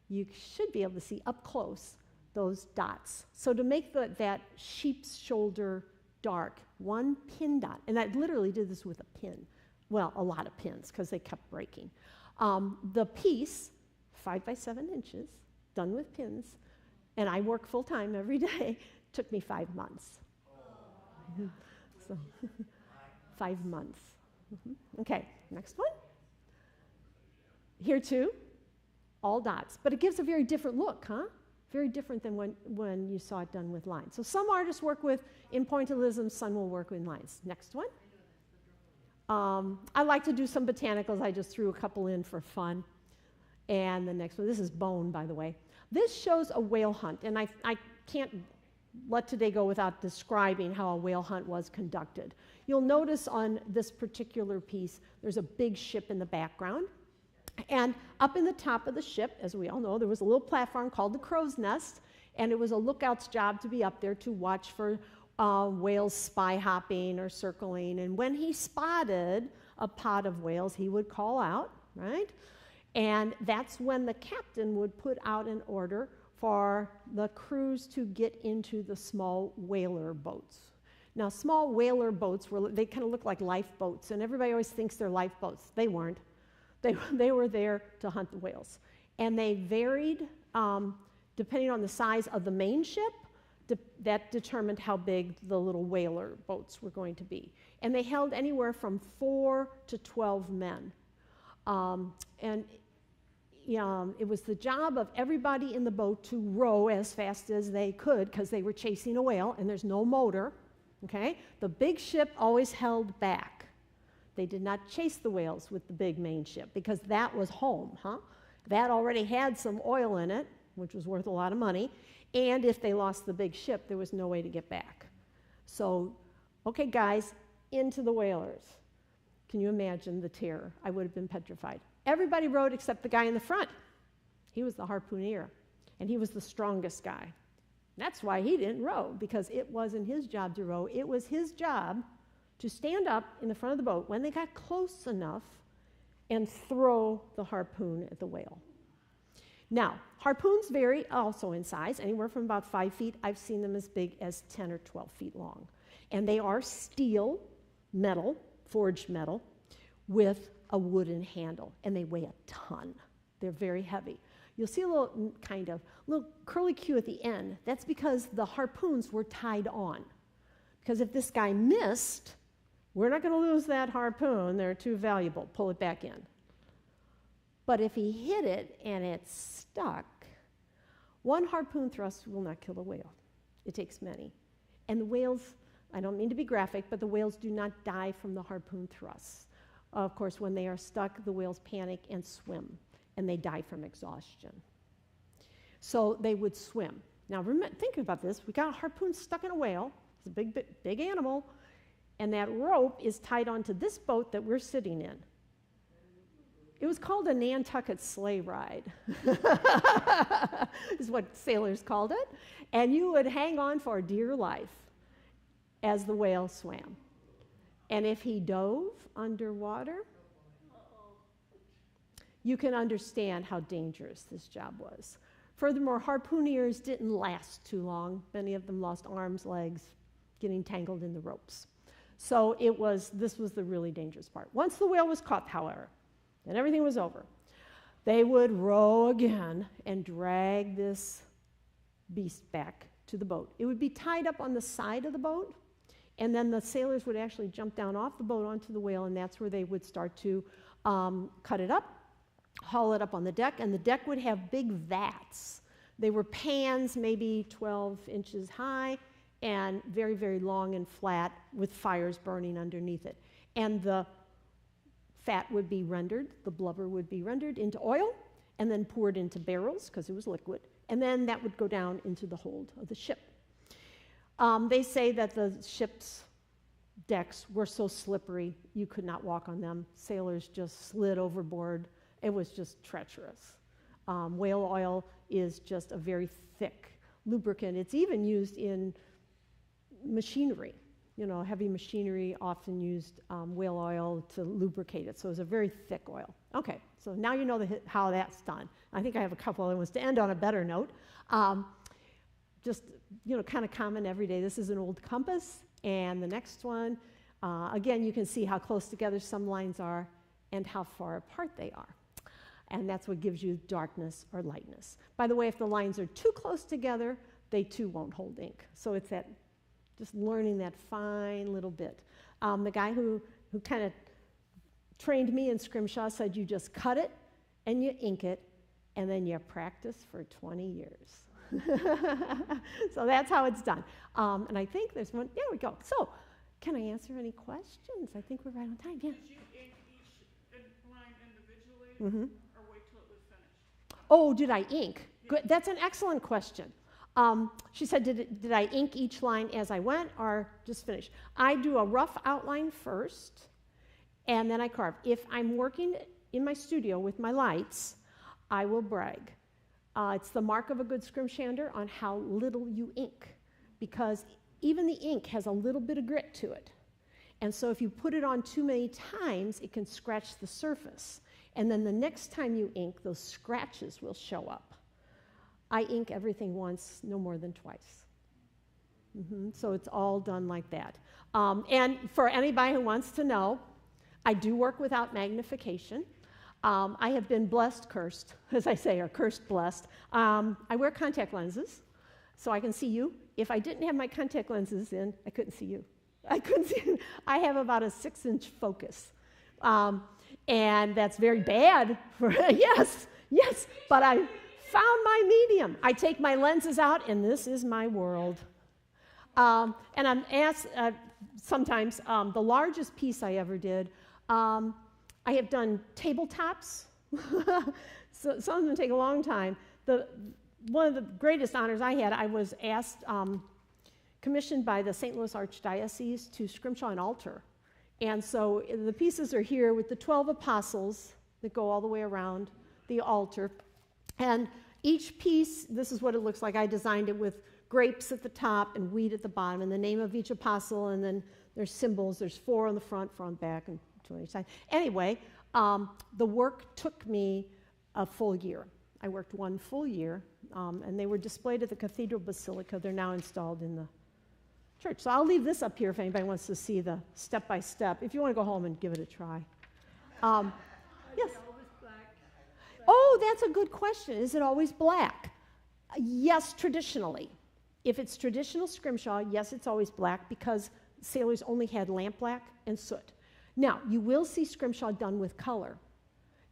you should be able to see up close those dots. So to make that sheep's shoulder dark, one pin dot, and I literally did this with a pin. Well, a lot of pins, because they kept breaking. The piece, 5 by 7 inches, done with pins, and I work full time every day, took me 5 months. So, 5 months. Okay, next one. Here too, all dots, but it gives a very different look, huh? Very different than when you saw it done with lines. So some artists work in pointillism, some will work with lines. Next one. I like to do some botanicals. I just threw a couple in for fun. And the next one, this is bone, by the way. This shows a whale hunt, and I can't let today go without describing how a whale hunt was conducted. You'll notice on this particular piece, there's a big ship in the background. And up in the top of the ship, as we all know, there was a little platform called the crow's nest, and it was a lookout's job to be up there to watch for whales spy hopping or circling. And when he spotted a pod of whales, he would call out, right? And that's when the captain would put out an order for the crews to get into the small whaler boats. Now, small whaler boats, they kind of look like lifeboats, and everybody always thinks they're lifeboats. They weren't. They were there to hunt the whales. And they varied depending on the size of the main ship. That determined how big the little whaler boats were going to be. And they held anywhere from 4 to 12 men. It was the job of everybody in the boat to row as fast as they could because they were chasing a whale, and there's no motor. Okay? The big ship always held back. They did not chase the whales with the big main ship because that was home, huh? That already had some oil in it, which was worth a lot of money, and if they lost the big ship, there was no way to get back. So, okay, guys, into the whalers. Can you imagine the terror? I would have been petrified. Everybody rowed except the guy in the front. He was the harpooner, and he was the strongest guy. That's why he didn't row, because it wasn't his job to row. It was his job to stand up in the front of the boat when they got close enough and throw the harpoon at the whale. Now, harpoons vary also in size, anywhere from about 5 feet. I've seen them as big as 10 or 12 feet long. And they are steel, metal, forged metal, with a wooden handle, and they weigh a ton. They're very heavy. You'll see a little curly Q at the end. That's because the harpoons were tied on. Because if this guy missed, we're not going to lose that harpoon. They're too valuable. Pull it back in. But if he hit it and it stuck, one harpoon thrust will not kill a whale. It takes many. And the whales, I don't mean to be graphic, but the whales do not die from the harpoon thrusts. Of course, when they are stuck, the whales panic and swim, and they die from exhaustion. So they would swim. Now, think about this. We got a harpoon stuck in a whale. It's a big animal, and that rope is tied onto this boat that we're sitting in. It was called a Nantucket sleigh ride, is what sailors called it. And you would hang on for dear life as the whale swam. And if he dove underwater, you can understand how dangerous this job was. Furthermore, harpooneers didn't last too long. Many of them lost arms, legs, getting tangled in the ropes. So this was the really dangerous part. Once the whale was caught, however, and everything was over, they would row again and drag this beast back to the boat. It would be tied up on the side of the boat, and then the sailors would actually jump down off the boat onto the whale, and that's where they would start to cut it up, haul it up on the deck, and the deck would have big vats. They were pans maybe 12 inches high and very, very long and flat with fires burning underneath it. And the fat would be rendered, the blubber would be rendered into oil and then poured into barrels because it was liquid, and then that would go down into the hold of the ship. They say that the ship's decks were so slippery you could not walk on them. Sailors just slid overboard. It was just treacherous. Whale oil is just a very thick lubricant. It's even used in machinery. You know, heavy machinery often used whale oil to lubricate it, so it's a very thick oil. Okay, so now you know how that's done. I think I have a couple other ones to end on a better note. Just, kind of common every day. This is an old compass, and the next one, again, you can see how close together some lines are and how far apart they are. And that's what gives you darkness or lightness. By the way, if the lines are too close together, they too won't hold ink. So it's that, just learning that fine little bit. The guy who kind of trained me in Scrimshaw said you just cut it and you ink it, and then you practice for 20 years. So that's how it's done. And I think there's one, there we go. So, can I answer any questions? I think we're right on time, yeah. Did you ink each line individually, or wait till it was finished? Oh, did I ink? Yeah. Good. That's an excellent question. She said, did I ink each line as I went or just finish? I do a rough outline first, and then I carve. If I'm working in my studio with my lights, I will brag. It's the mark of a good scrimshander on how little you ink, because even the ink has a little bit of grit to it. And so if you put it on too many times, it can scratch the surface. And then the next time you ink, those scratches will show up. I ink everything once, no more than twice. So it's all done like that. And for anybody who wants to know, I do work without magnification. I have been blessed, cursed, as I say, or cursed, blessed. I wear contact lenses, so I can see you. If I didn't have my contact lenses in, I couldn't see you. I couldn't see you. I have about a 6-inch focus. And that's very bad for, yes, but I found my medium. I take my lenses out, and this is my world. And I'm asked sometimes, the largest piece I ever did, I have done tabletops. So some of them take a long time. One of the greatest honors I had, I was asked, commissioned by the St. Louis Archdiocese to scrimshaw an altar. And so the pieces are here with the 12 apostles that go all the way around the altar. And each piece, this is what it looks like. I designed it with grapes at the top and wheat at the bottom, and the name of each apostle, and then there's symbols. There's 4 on the front, 4 on the back, and 2 on each side. Anyway, the work took me a full year. I worked 1 full year, and they were displayed at the Cathedral Basilica. They're now installed in the church. So I'll leave this up here if anybody wants to see the step-by-step. If you want to go home and give it a try. Yes? Oh, that's a good question. Is it always black? Yes, traditionally. If it's traditional scrimshaw, yes, it's always black because sailors only had lampblack and soot. Now, you will see scrimshaw done with color,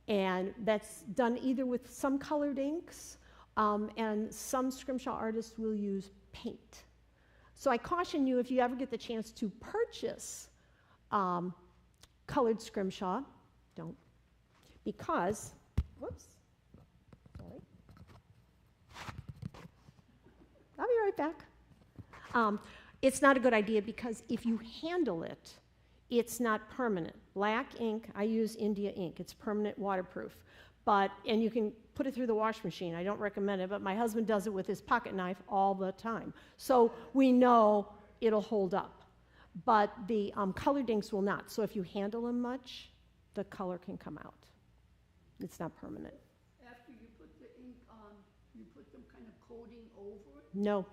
and that's done either with some colored inks, and some scrimshaw artists will use paint. So I caution you, if you ever get the chance to purchase colored scrimshaw, don't, because, whoops, sorry. I'll be right back. It's not a good idea because if you handle it, it's not permanent. Black ink, I use India ink. It's permanent waterproof. And you can put it through the wash machine. I don't recommend it, but my husband does it with his pocket knife all the time. So we know it'll hold up. But the colored inks will not. So if you handle them much, the color can come out. It's not permanent. After you put the ink on, you put some kind of coating over it? No.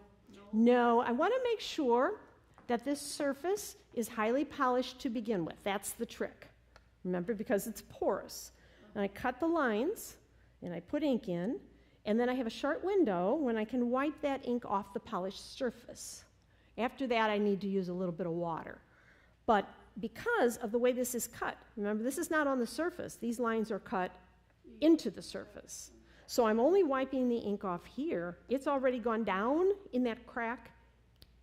No, I want to make sure that this surface is highly polished to begin with. That's the trick. Remember, because it's porous. And I cut the lines, and I put ink in, and then I have a short window when I can wipe that ink off the polished surface. After that, I need to use a little bit of water. But because of the way this is cut, remember, this is not on the surface. These lines are cut into the surface. So I'm only wiping the ink off here. It's already gone down in that crack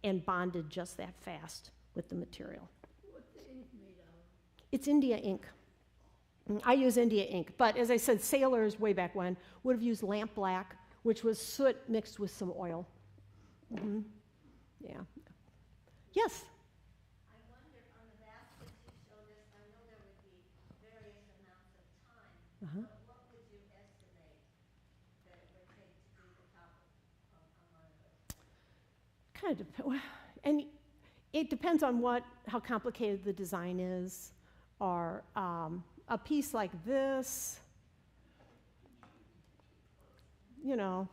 and bonded just that fast with the material. What's the ink made out of? It's India ink. I use India ink, but as I said, sailors way back when would have used lampblack, which was soot mixed with some oil. Yeah. Yes? I wonder, on the baskets you showed us, I know there would be various amounts of time, but what would you estimate that it would take to do the top of one of those? Kind of depends. And it depends on how complicated the design is, or a piece like this, now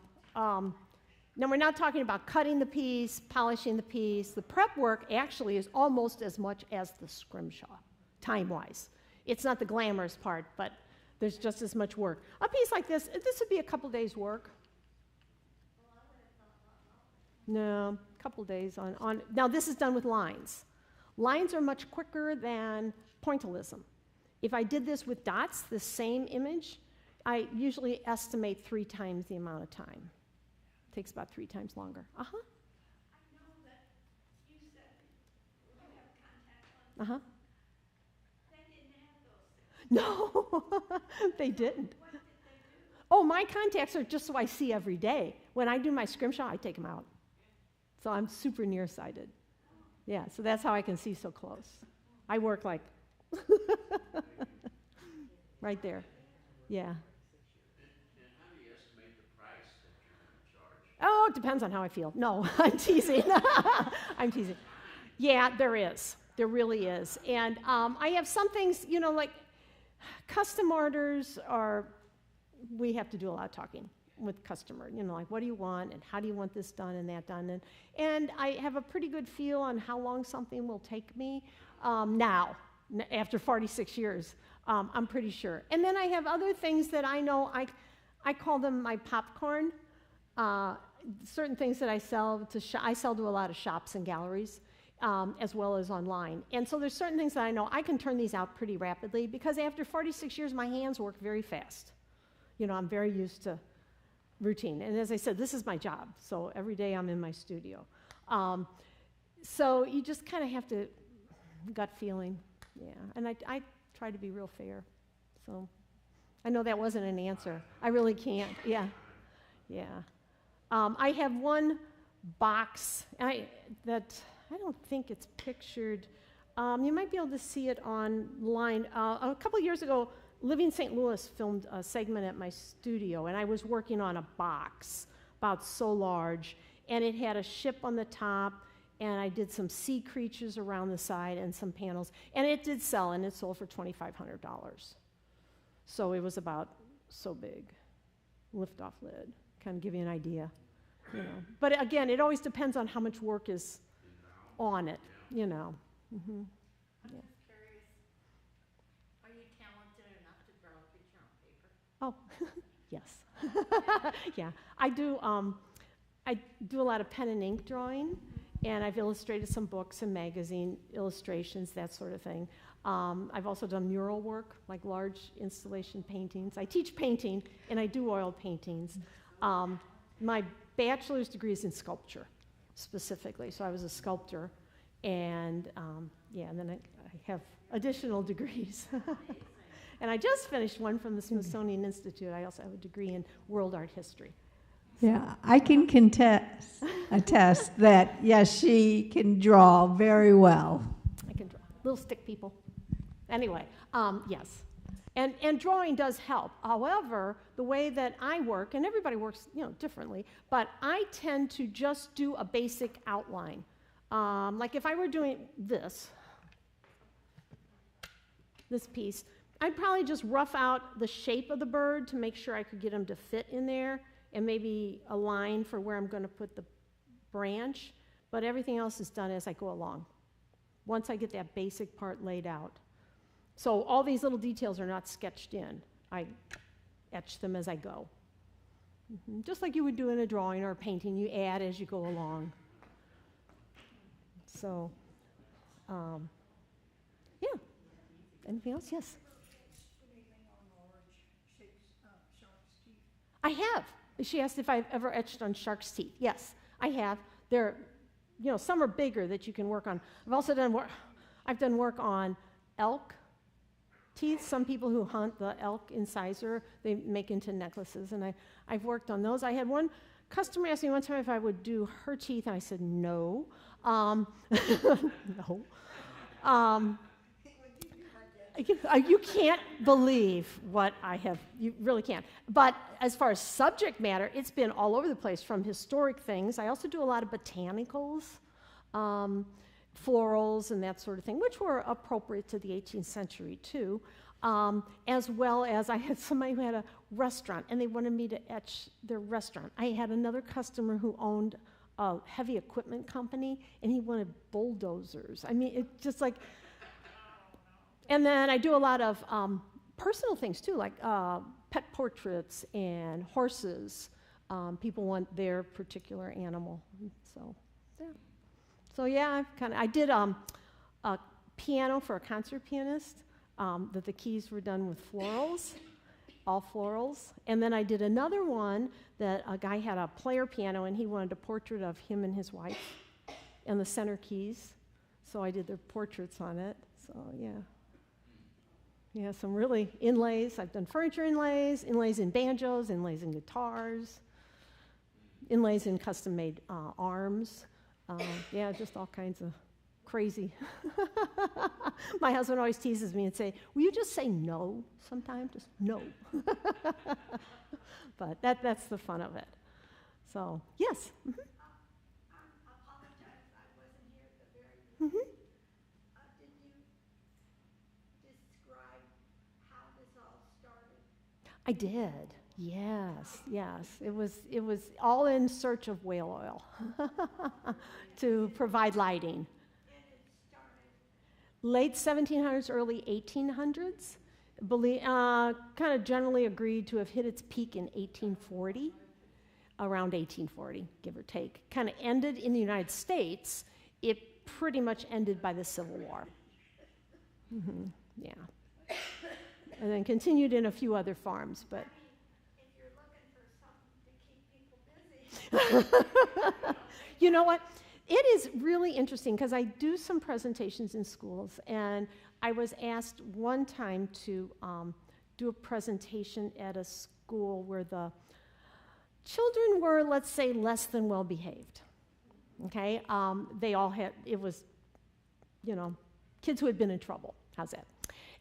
we're not talking about cutting the piece, polishing the piece. The prep work actually is almost as much as the scrimshaw, time-wise. It's not the glamorous part, but there's just as much work. A piece like this would be a couple days' work. No, a couple days on. Now this is done with lines. Lines are much quicker than pointillism. If I did this with dots, the same image, I usually estimate 3 times the amount of time. It takes about 3 times longer. I know that you said you have contact lenses. They didn't have those things. No, they didn't. What did they do? Oh, my contacts are just so I see every day. when I do my Scrimshaw, I take them out. So I'm super nearsighted. Yeah, so that's how I can see so close. I work like right there. Yeah. And how do you estimate the price that you're going to charge? Oh, it depends on how I feel. No, I'm teasing. I'm teasing. Yeah, there is. There really is. And I have some things, you know, like custom orders are, we have to do a lot of talking with customer, you know, like what do you want and how do you want this done and that done. And I have a pretty good feel on how long something will take me now, after 46 years. I'm pretty sure. And then I have other things that I know, I call them my popcorn. Certain things that I sell to, I sell to a lot of shops and galleries, as well as online. And so there's certain things that I know I can turn these out pretty rapidly because after 46 years, my hands work very fast. You know, I'm very used to routine. And as I said, this is my job. So every day I'm in my studio. So you just kind of have to, gut feeling. Yeah. And I try to be real fair. So I know that wasn't an answer. I really can't. Yeah. Yeah. I have one box that I don't think it's pictured. You might be able to see it online. A couple years ago, Living St. Louis filmed a segment at my studio, and I was working on a box about so large, and it had a ship on the top, and I did some sea creatures around the side and some panels, and it did sell, and it sold for $2,500. So it was about so big. Lift-off lid, kind of give you an idea, you know. But again, it always depends on how much work is on it, you know. Mm-hmm. I'm just curious, are you talented enough to draw a picture on paper? Oh, yes. Yeah, I do a lot of pen and ink drawing, and I've illustrated some books and magazine illustrations, that sort of thing. I've also done mural work, like large installation paintings. I teach painting, and I do oil paintings. My bachelor's degree is in sculpture, specifically, so I was a sculptor. And yeah, and then I have additional degrees. And I just finished one from the Smithsonian Institute. I also have a degree in world art history. Yeah, I can attest that, yes, she can draw very well. I can draw little stick people. Anyway, yes. And drawing does help. However, the way that I work, and everybody works, you know, differently, but I tend to just do a basic outline. Like if I were doing this piece, I'd probably just rough out the shape of the bird to make sure I could get him to fit in there, and maybe a line for where I'm going to put the branch, but everything else is done as I go along, once I get that basic part laid out. So all these little details are not sketched in. I etch them as I go. Mm-hmm. Just like you would do in a drawing or a painting, you add as you go along. So, yeah. Anything else? Yes. I have. She asked if I've ever etched on shark's teeth. Yes, I have. They're, you know, some are bigger that you can work on. I've also done work. I've done work on elk teeth. Some people who hunt the elk incisor, they make into necklaces, and I've worked on those. I had one customer ask me one time if I would do her teeth, and I said no. No. You can't believe what I have. You really can't. But as far as subject matter, it's been all over the place, from historic things. I also do a lot of botanicals, florals, and that sort of thing, which were appropriate to the 18th century too. As well as I had somebody who had a restaurant, and they wanted me to etch their restaurant. I had another customer who owned a heavy equipment company, and he wanted bulldozers. I mean, it's just like. And then I do a lot of personal things too, like pet portraits and horses. People want their particular animal. So, yeah. So yeah, I did a piano for a concert pianist that the keys were done with florals, all florals. And then I did another one that a guy had a player piano, and he wanted a portrait of him and his wife and the center keys. So I did their portraits on it. So yeah. Yeah, some really inlays. I've done furniture inlays in banjos, inlays in guitars. inlays in custom-made arms. Yeah, just all kinds of crazy. My husband always teases me and say, will you just say no sometime? Just no. But that's the fun of it. So, yes. I apologize, I wasn't here at the very beginning. Did you describe how this all started? I did. Yes. It was all in search of whale oil to provide lighting. And it started, Late 1700s, early 1800s. Kind of generally agreed to have hit its peak in 1840, around 1840, give or take. Kind of ended in the United States. It pretty much ended by the Civil War. Yeah. And then continued in a few other farms, but. if you're looking for something to keep people busy. You know what? It is really interesting because I do some presentations in schools, and I was asked one time to do a presentation at a school where the children were, let's say, less than well behaved. Okay? They all had, it was, kids who had been in trouble. How's that?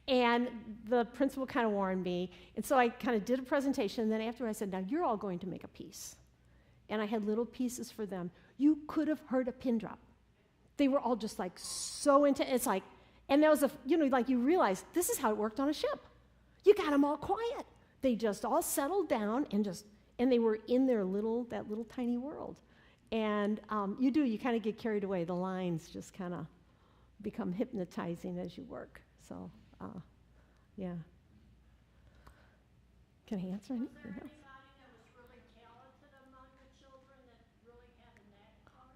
And the principal kind of warned me, and so I kind of did a presentation, and then after I said, now you're all going to make a piece. And I had little pieces for them. You could have heard a pin drop. They were all just like so intense. It's like, and there was you realize this is how it worked on a ship. You got them all quiet. They just all settled down and they were in that little tiny world. And you kind of get carried away. The lines just kind of become hypnotizing as you work. So, yeah. Can I answer anything else?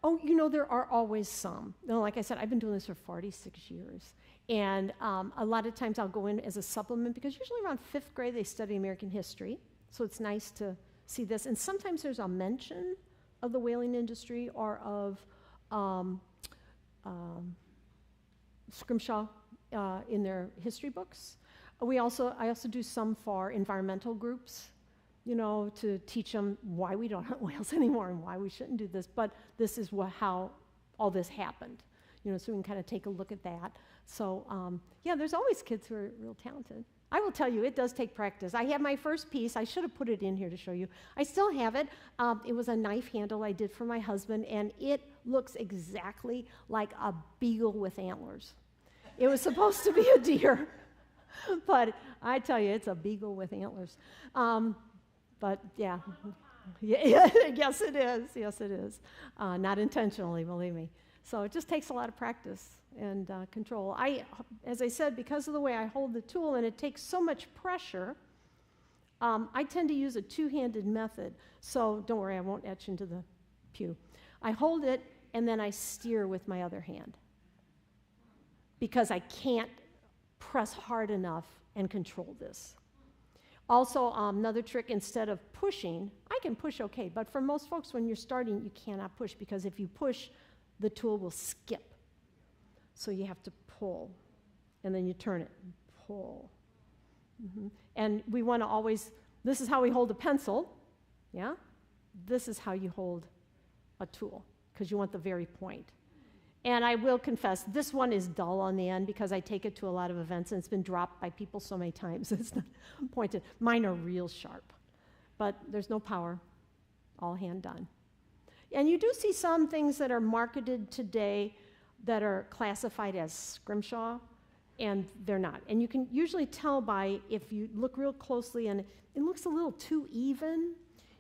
Oh, there are always some. Like I said, I've been doing this for 46 years. And a lot of times I'll go in as a supplement because usually around 5th grade they study American history. So it's nice to see this. And sometimes there's a mention of the whaling industry or of Scrimshaw in their history books. I also do some for environmental groups, to teach them why we don't hunt whales anymore and why we shouldn't do this. But this is how all this happened, so we can kind of take a look at that. So, there's always kids who are real talented. I will tell you, it does take practice. I have my first piece. I should have put it in here to show you. I still have it. It was a knife handle I did for my husband, and it looks exactly like a beagle with antlers. It was supposed to be a deer, but I tell you, it's a beagle with antlers. But yeah, yes it is. Not intentionally, believe me. So it just takes a lot of practice and control. As I said, because of the way I hold the tool and it takes so much pressure, I tend to use a two-handed method. So don't worry, I won't etch into the pew. I hold it and then I steer with my other hand because I can't press hard enough and control this. Also, another trick, instead of pushing, I can push okay, but for most folks, when you're starting, you cannot push because if you push, the tool will skip. So you have to pull, and then you turn it, pull. And we want to always, this is how we hold a pencil, yeah? This is how you hold a tool, because you want the very point. And I will confess, this one is dull on the end because I take it to a lot of events and it's been dropped by people so many times. It's not pointed. Mine are real sharp, but there's no power, all hand done. And you do see some things that are marketed today that are classified as Scrimshaw, and they're not. And you can usually tell by, if you look real closely and it looks a little too even,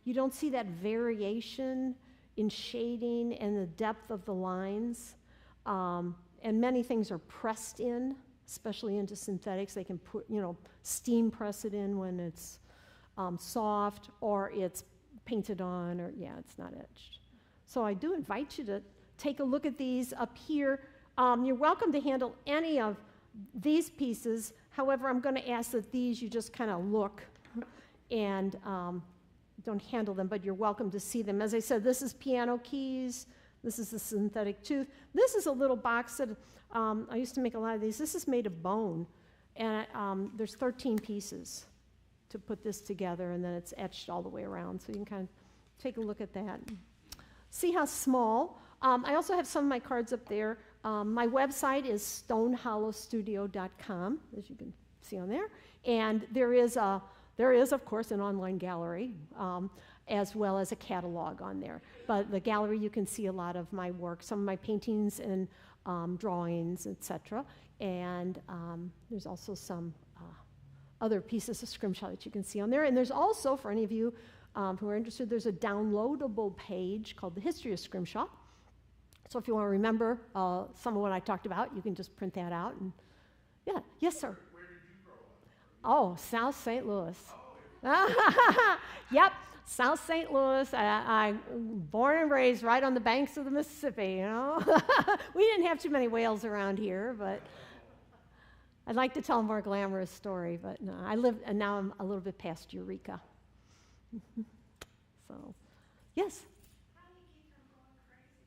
you don't see that variation in shading and the depth of the lines. And many things are pressed in, especially into synthetics. They can put, steam press it in when it's soft, or it's painted on, or it's not etched. So I do invite you to take a look at these up here. You're welcome to handle any of these pieces. However, I'm going to ask that these you just kind of look and don't handle them, but you're welcome to see them. As I said, this is piano keys. This is the synthetic tooth. This is a little box that I used to make a lot of these. This is made of bone, and there's 13 pieces to put this together, and then it's etched all the way around. So you can kind of take a look at that. See how small. I also have some of my cards up there. My website is stonehollowstudio.com, as you can see on there. And there is, of course, an online gallery, as well as a catalog on there. But the gallery, you can see a lot of my work, some of my paintings and drawings, etc. And there's also some other pieces of Scrimshaw that you can see on there. And there's also, for any of you who are interested, there's a downloadable page called The History of Scrimshaw. So if you want to remember some of what I talked about, you can just print that out. And yeah, yes, sir. Where did you grow up? Oh, South St. Louis. Yep, South St. Louis. I born and raised right on the banks of the Mississippi, you know. We didn't have too many whales around here, but I'd like to tell a more glamorous story, but no, and now I'm a little bit past Eureka. So, yes? How do you keep from going crazy?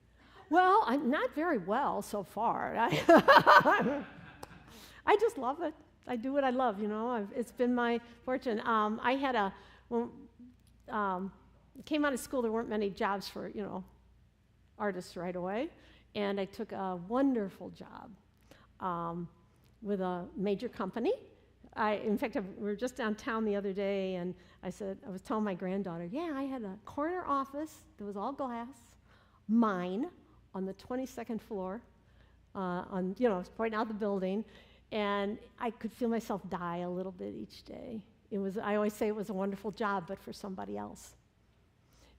Well, I'm not very well so far. I just love it. I do what I love, you know. It's been my fortune. I had came out of school, there weren't many jobs for, you know, artists right away. And I took a wonderful job with a major company. In fact, we were just downtown the other day, and I was telling my granddaughter, yeah, I had a corner office that was all glass, mine, on the 22nd floor, pointing out the building, and I could feel myself die a little bit each day. I always say it was a wonderful job, but for somebody else.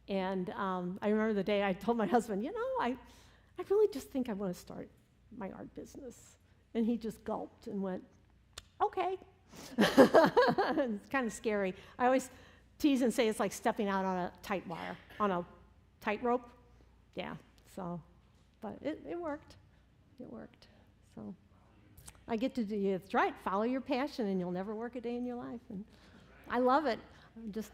And I remember the day I told my husband, you know, I really just think I want to start my art business. And he just gulped and went, okay. It's kind of scary. I always tease and say it's like stepping out on a tightrope. Yeah, so, but it worked. It worked. So I get to do it's right. Follow your passion, and you'll never work a day in your life. And I love it. You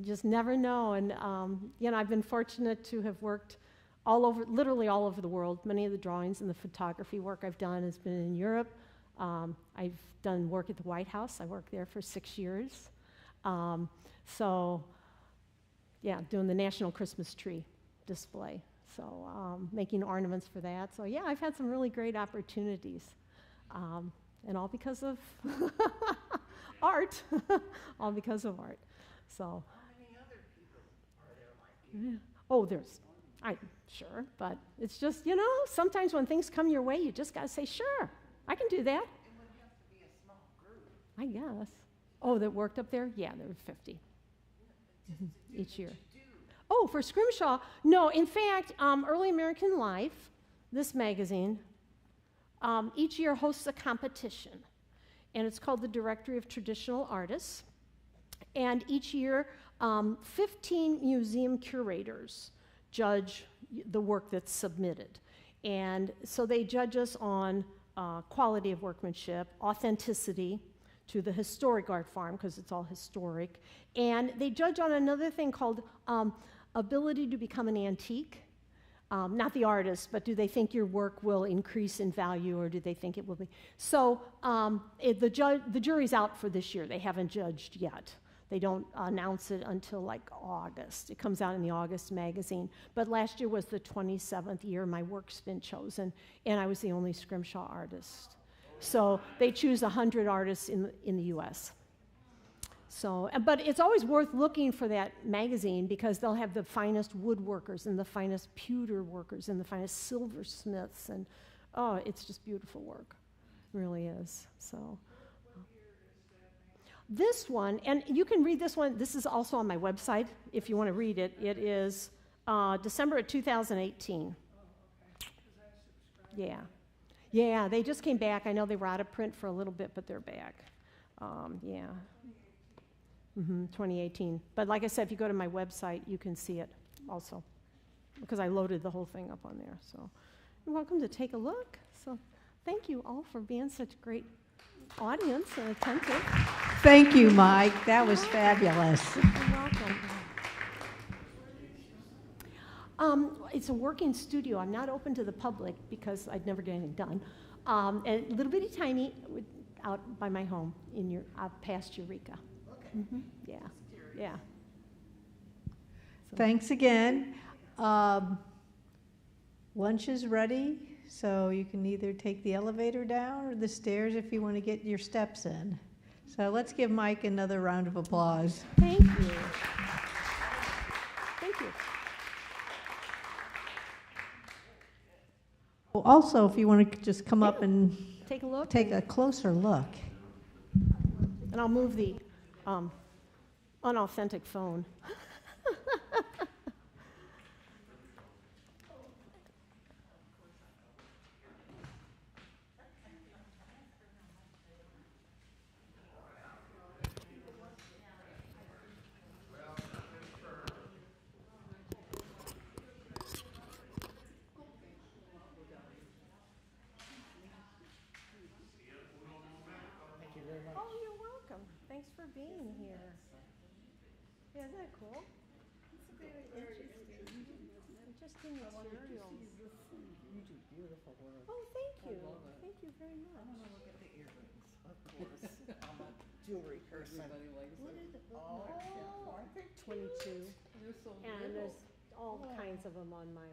just never know. And I've been fortunate to have worked literally all over the world. Many of the drawings and the photography work I've done has been in Europe. I've done work at the White House. I worked there for 6 years. Doing the National Christmas Tree display. So making ornaments for that. So yeah, I've had some really great opportunities. And all because of art. All because of art. So. How many other people are there like you? Yeah. Oh, I'm sure, but it's just, you know, sometimes when things come your way, you just got to say, sure, I can do that. It would have to be a small group. I guess. Oh, that worked up there? Yeah, there were 50 each year. Oh, for Scrimshaw? No, in fact, Early American Life, this magazine, each year hosts a competition, and it's called the Directory of Traditional Artists. And each year, 15 museum curators judge the work that's submitted. And so they judge us on quality of workmanship, authenticity to the historic art farm, because it's all historic. And they judge on another thing called ability to become an antique. Not the artist, but do they think your work will increase in value, or do they think it will be? So the jury's out for this year. They haven't judged yet. They don't announce it until like August. It comes out in the August magazine. But last year was the 27th year my work's been chosen, and I was the only Scrimshaw artist. So they choose 100 artists in the U.S. So, but it's always worth looking for that magazine, because they'll have the finest woodworkers and the finest pewter workers and the finest silversmiths, and oh, it's just beautiful work. It really is. So. This one, and you can read this one, this is also on my website if you want to read it. It is December of 2018. Yeah. Yeah, they just came back. I know they were out of print for a little bit, but they're back. 2018. But like I said, if you go to my website, you can see it also, because I loaded the whole thing up on there. So you're welcome to take a look. So thank you all for being such a great audience and attentive. Thank you, Mike. That was fabulous. You're welcome. It's a working studio. I'm not open to the public because I'd never get anything done. And a little bitty tiny out by my home out past Eureka. Okay. Yeah, yeah. Thanks again. Lunch is ready, so you can either take the elevator down or the stairs if you want to get your steps in. So let's give Mike another round of applause. Thank you. Thank you. Also, if you want to just come up and Take a look. take a closer look. And I'll move the unauthentic phone. Oh, you're welcome. Thanks for being here. Yeah, isn't that cool? It's very interesting. Interesting materials. You do beautiful work. Oh, thank you. love it. Thank you very I much. want to look at the earrings, of course. I'm a jewelry person. Everybody likes What it. is it? Oh, aren't they 22. They're so And little. there's all kinds of them on my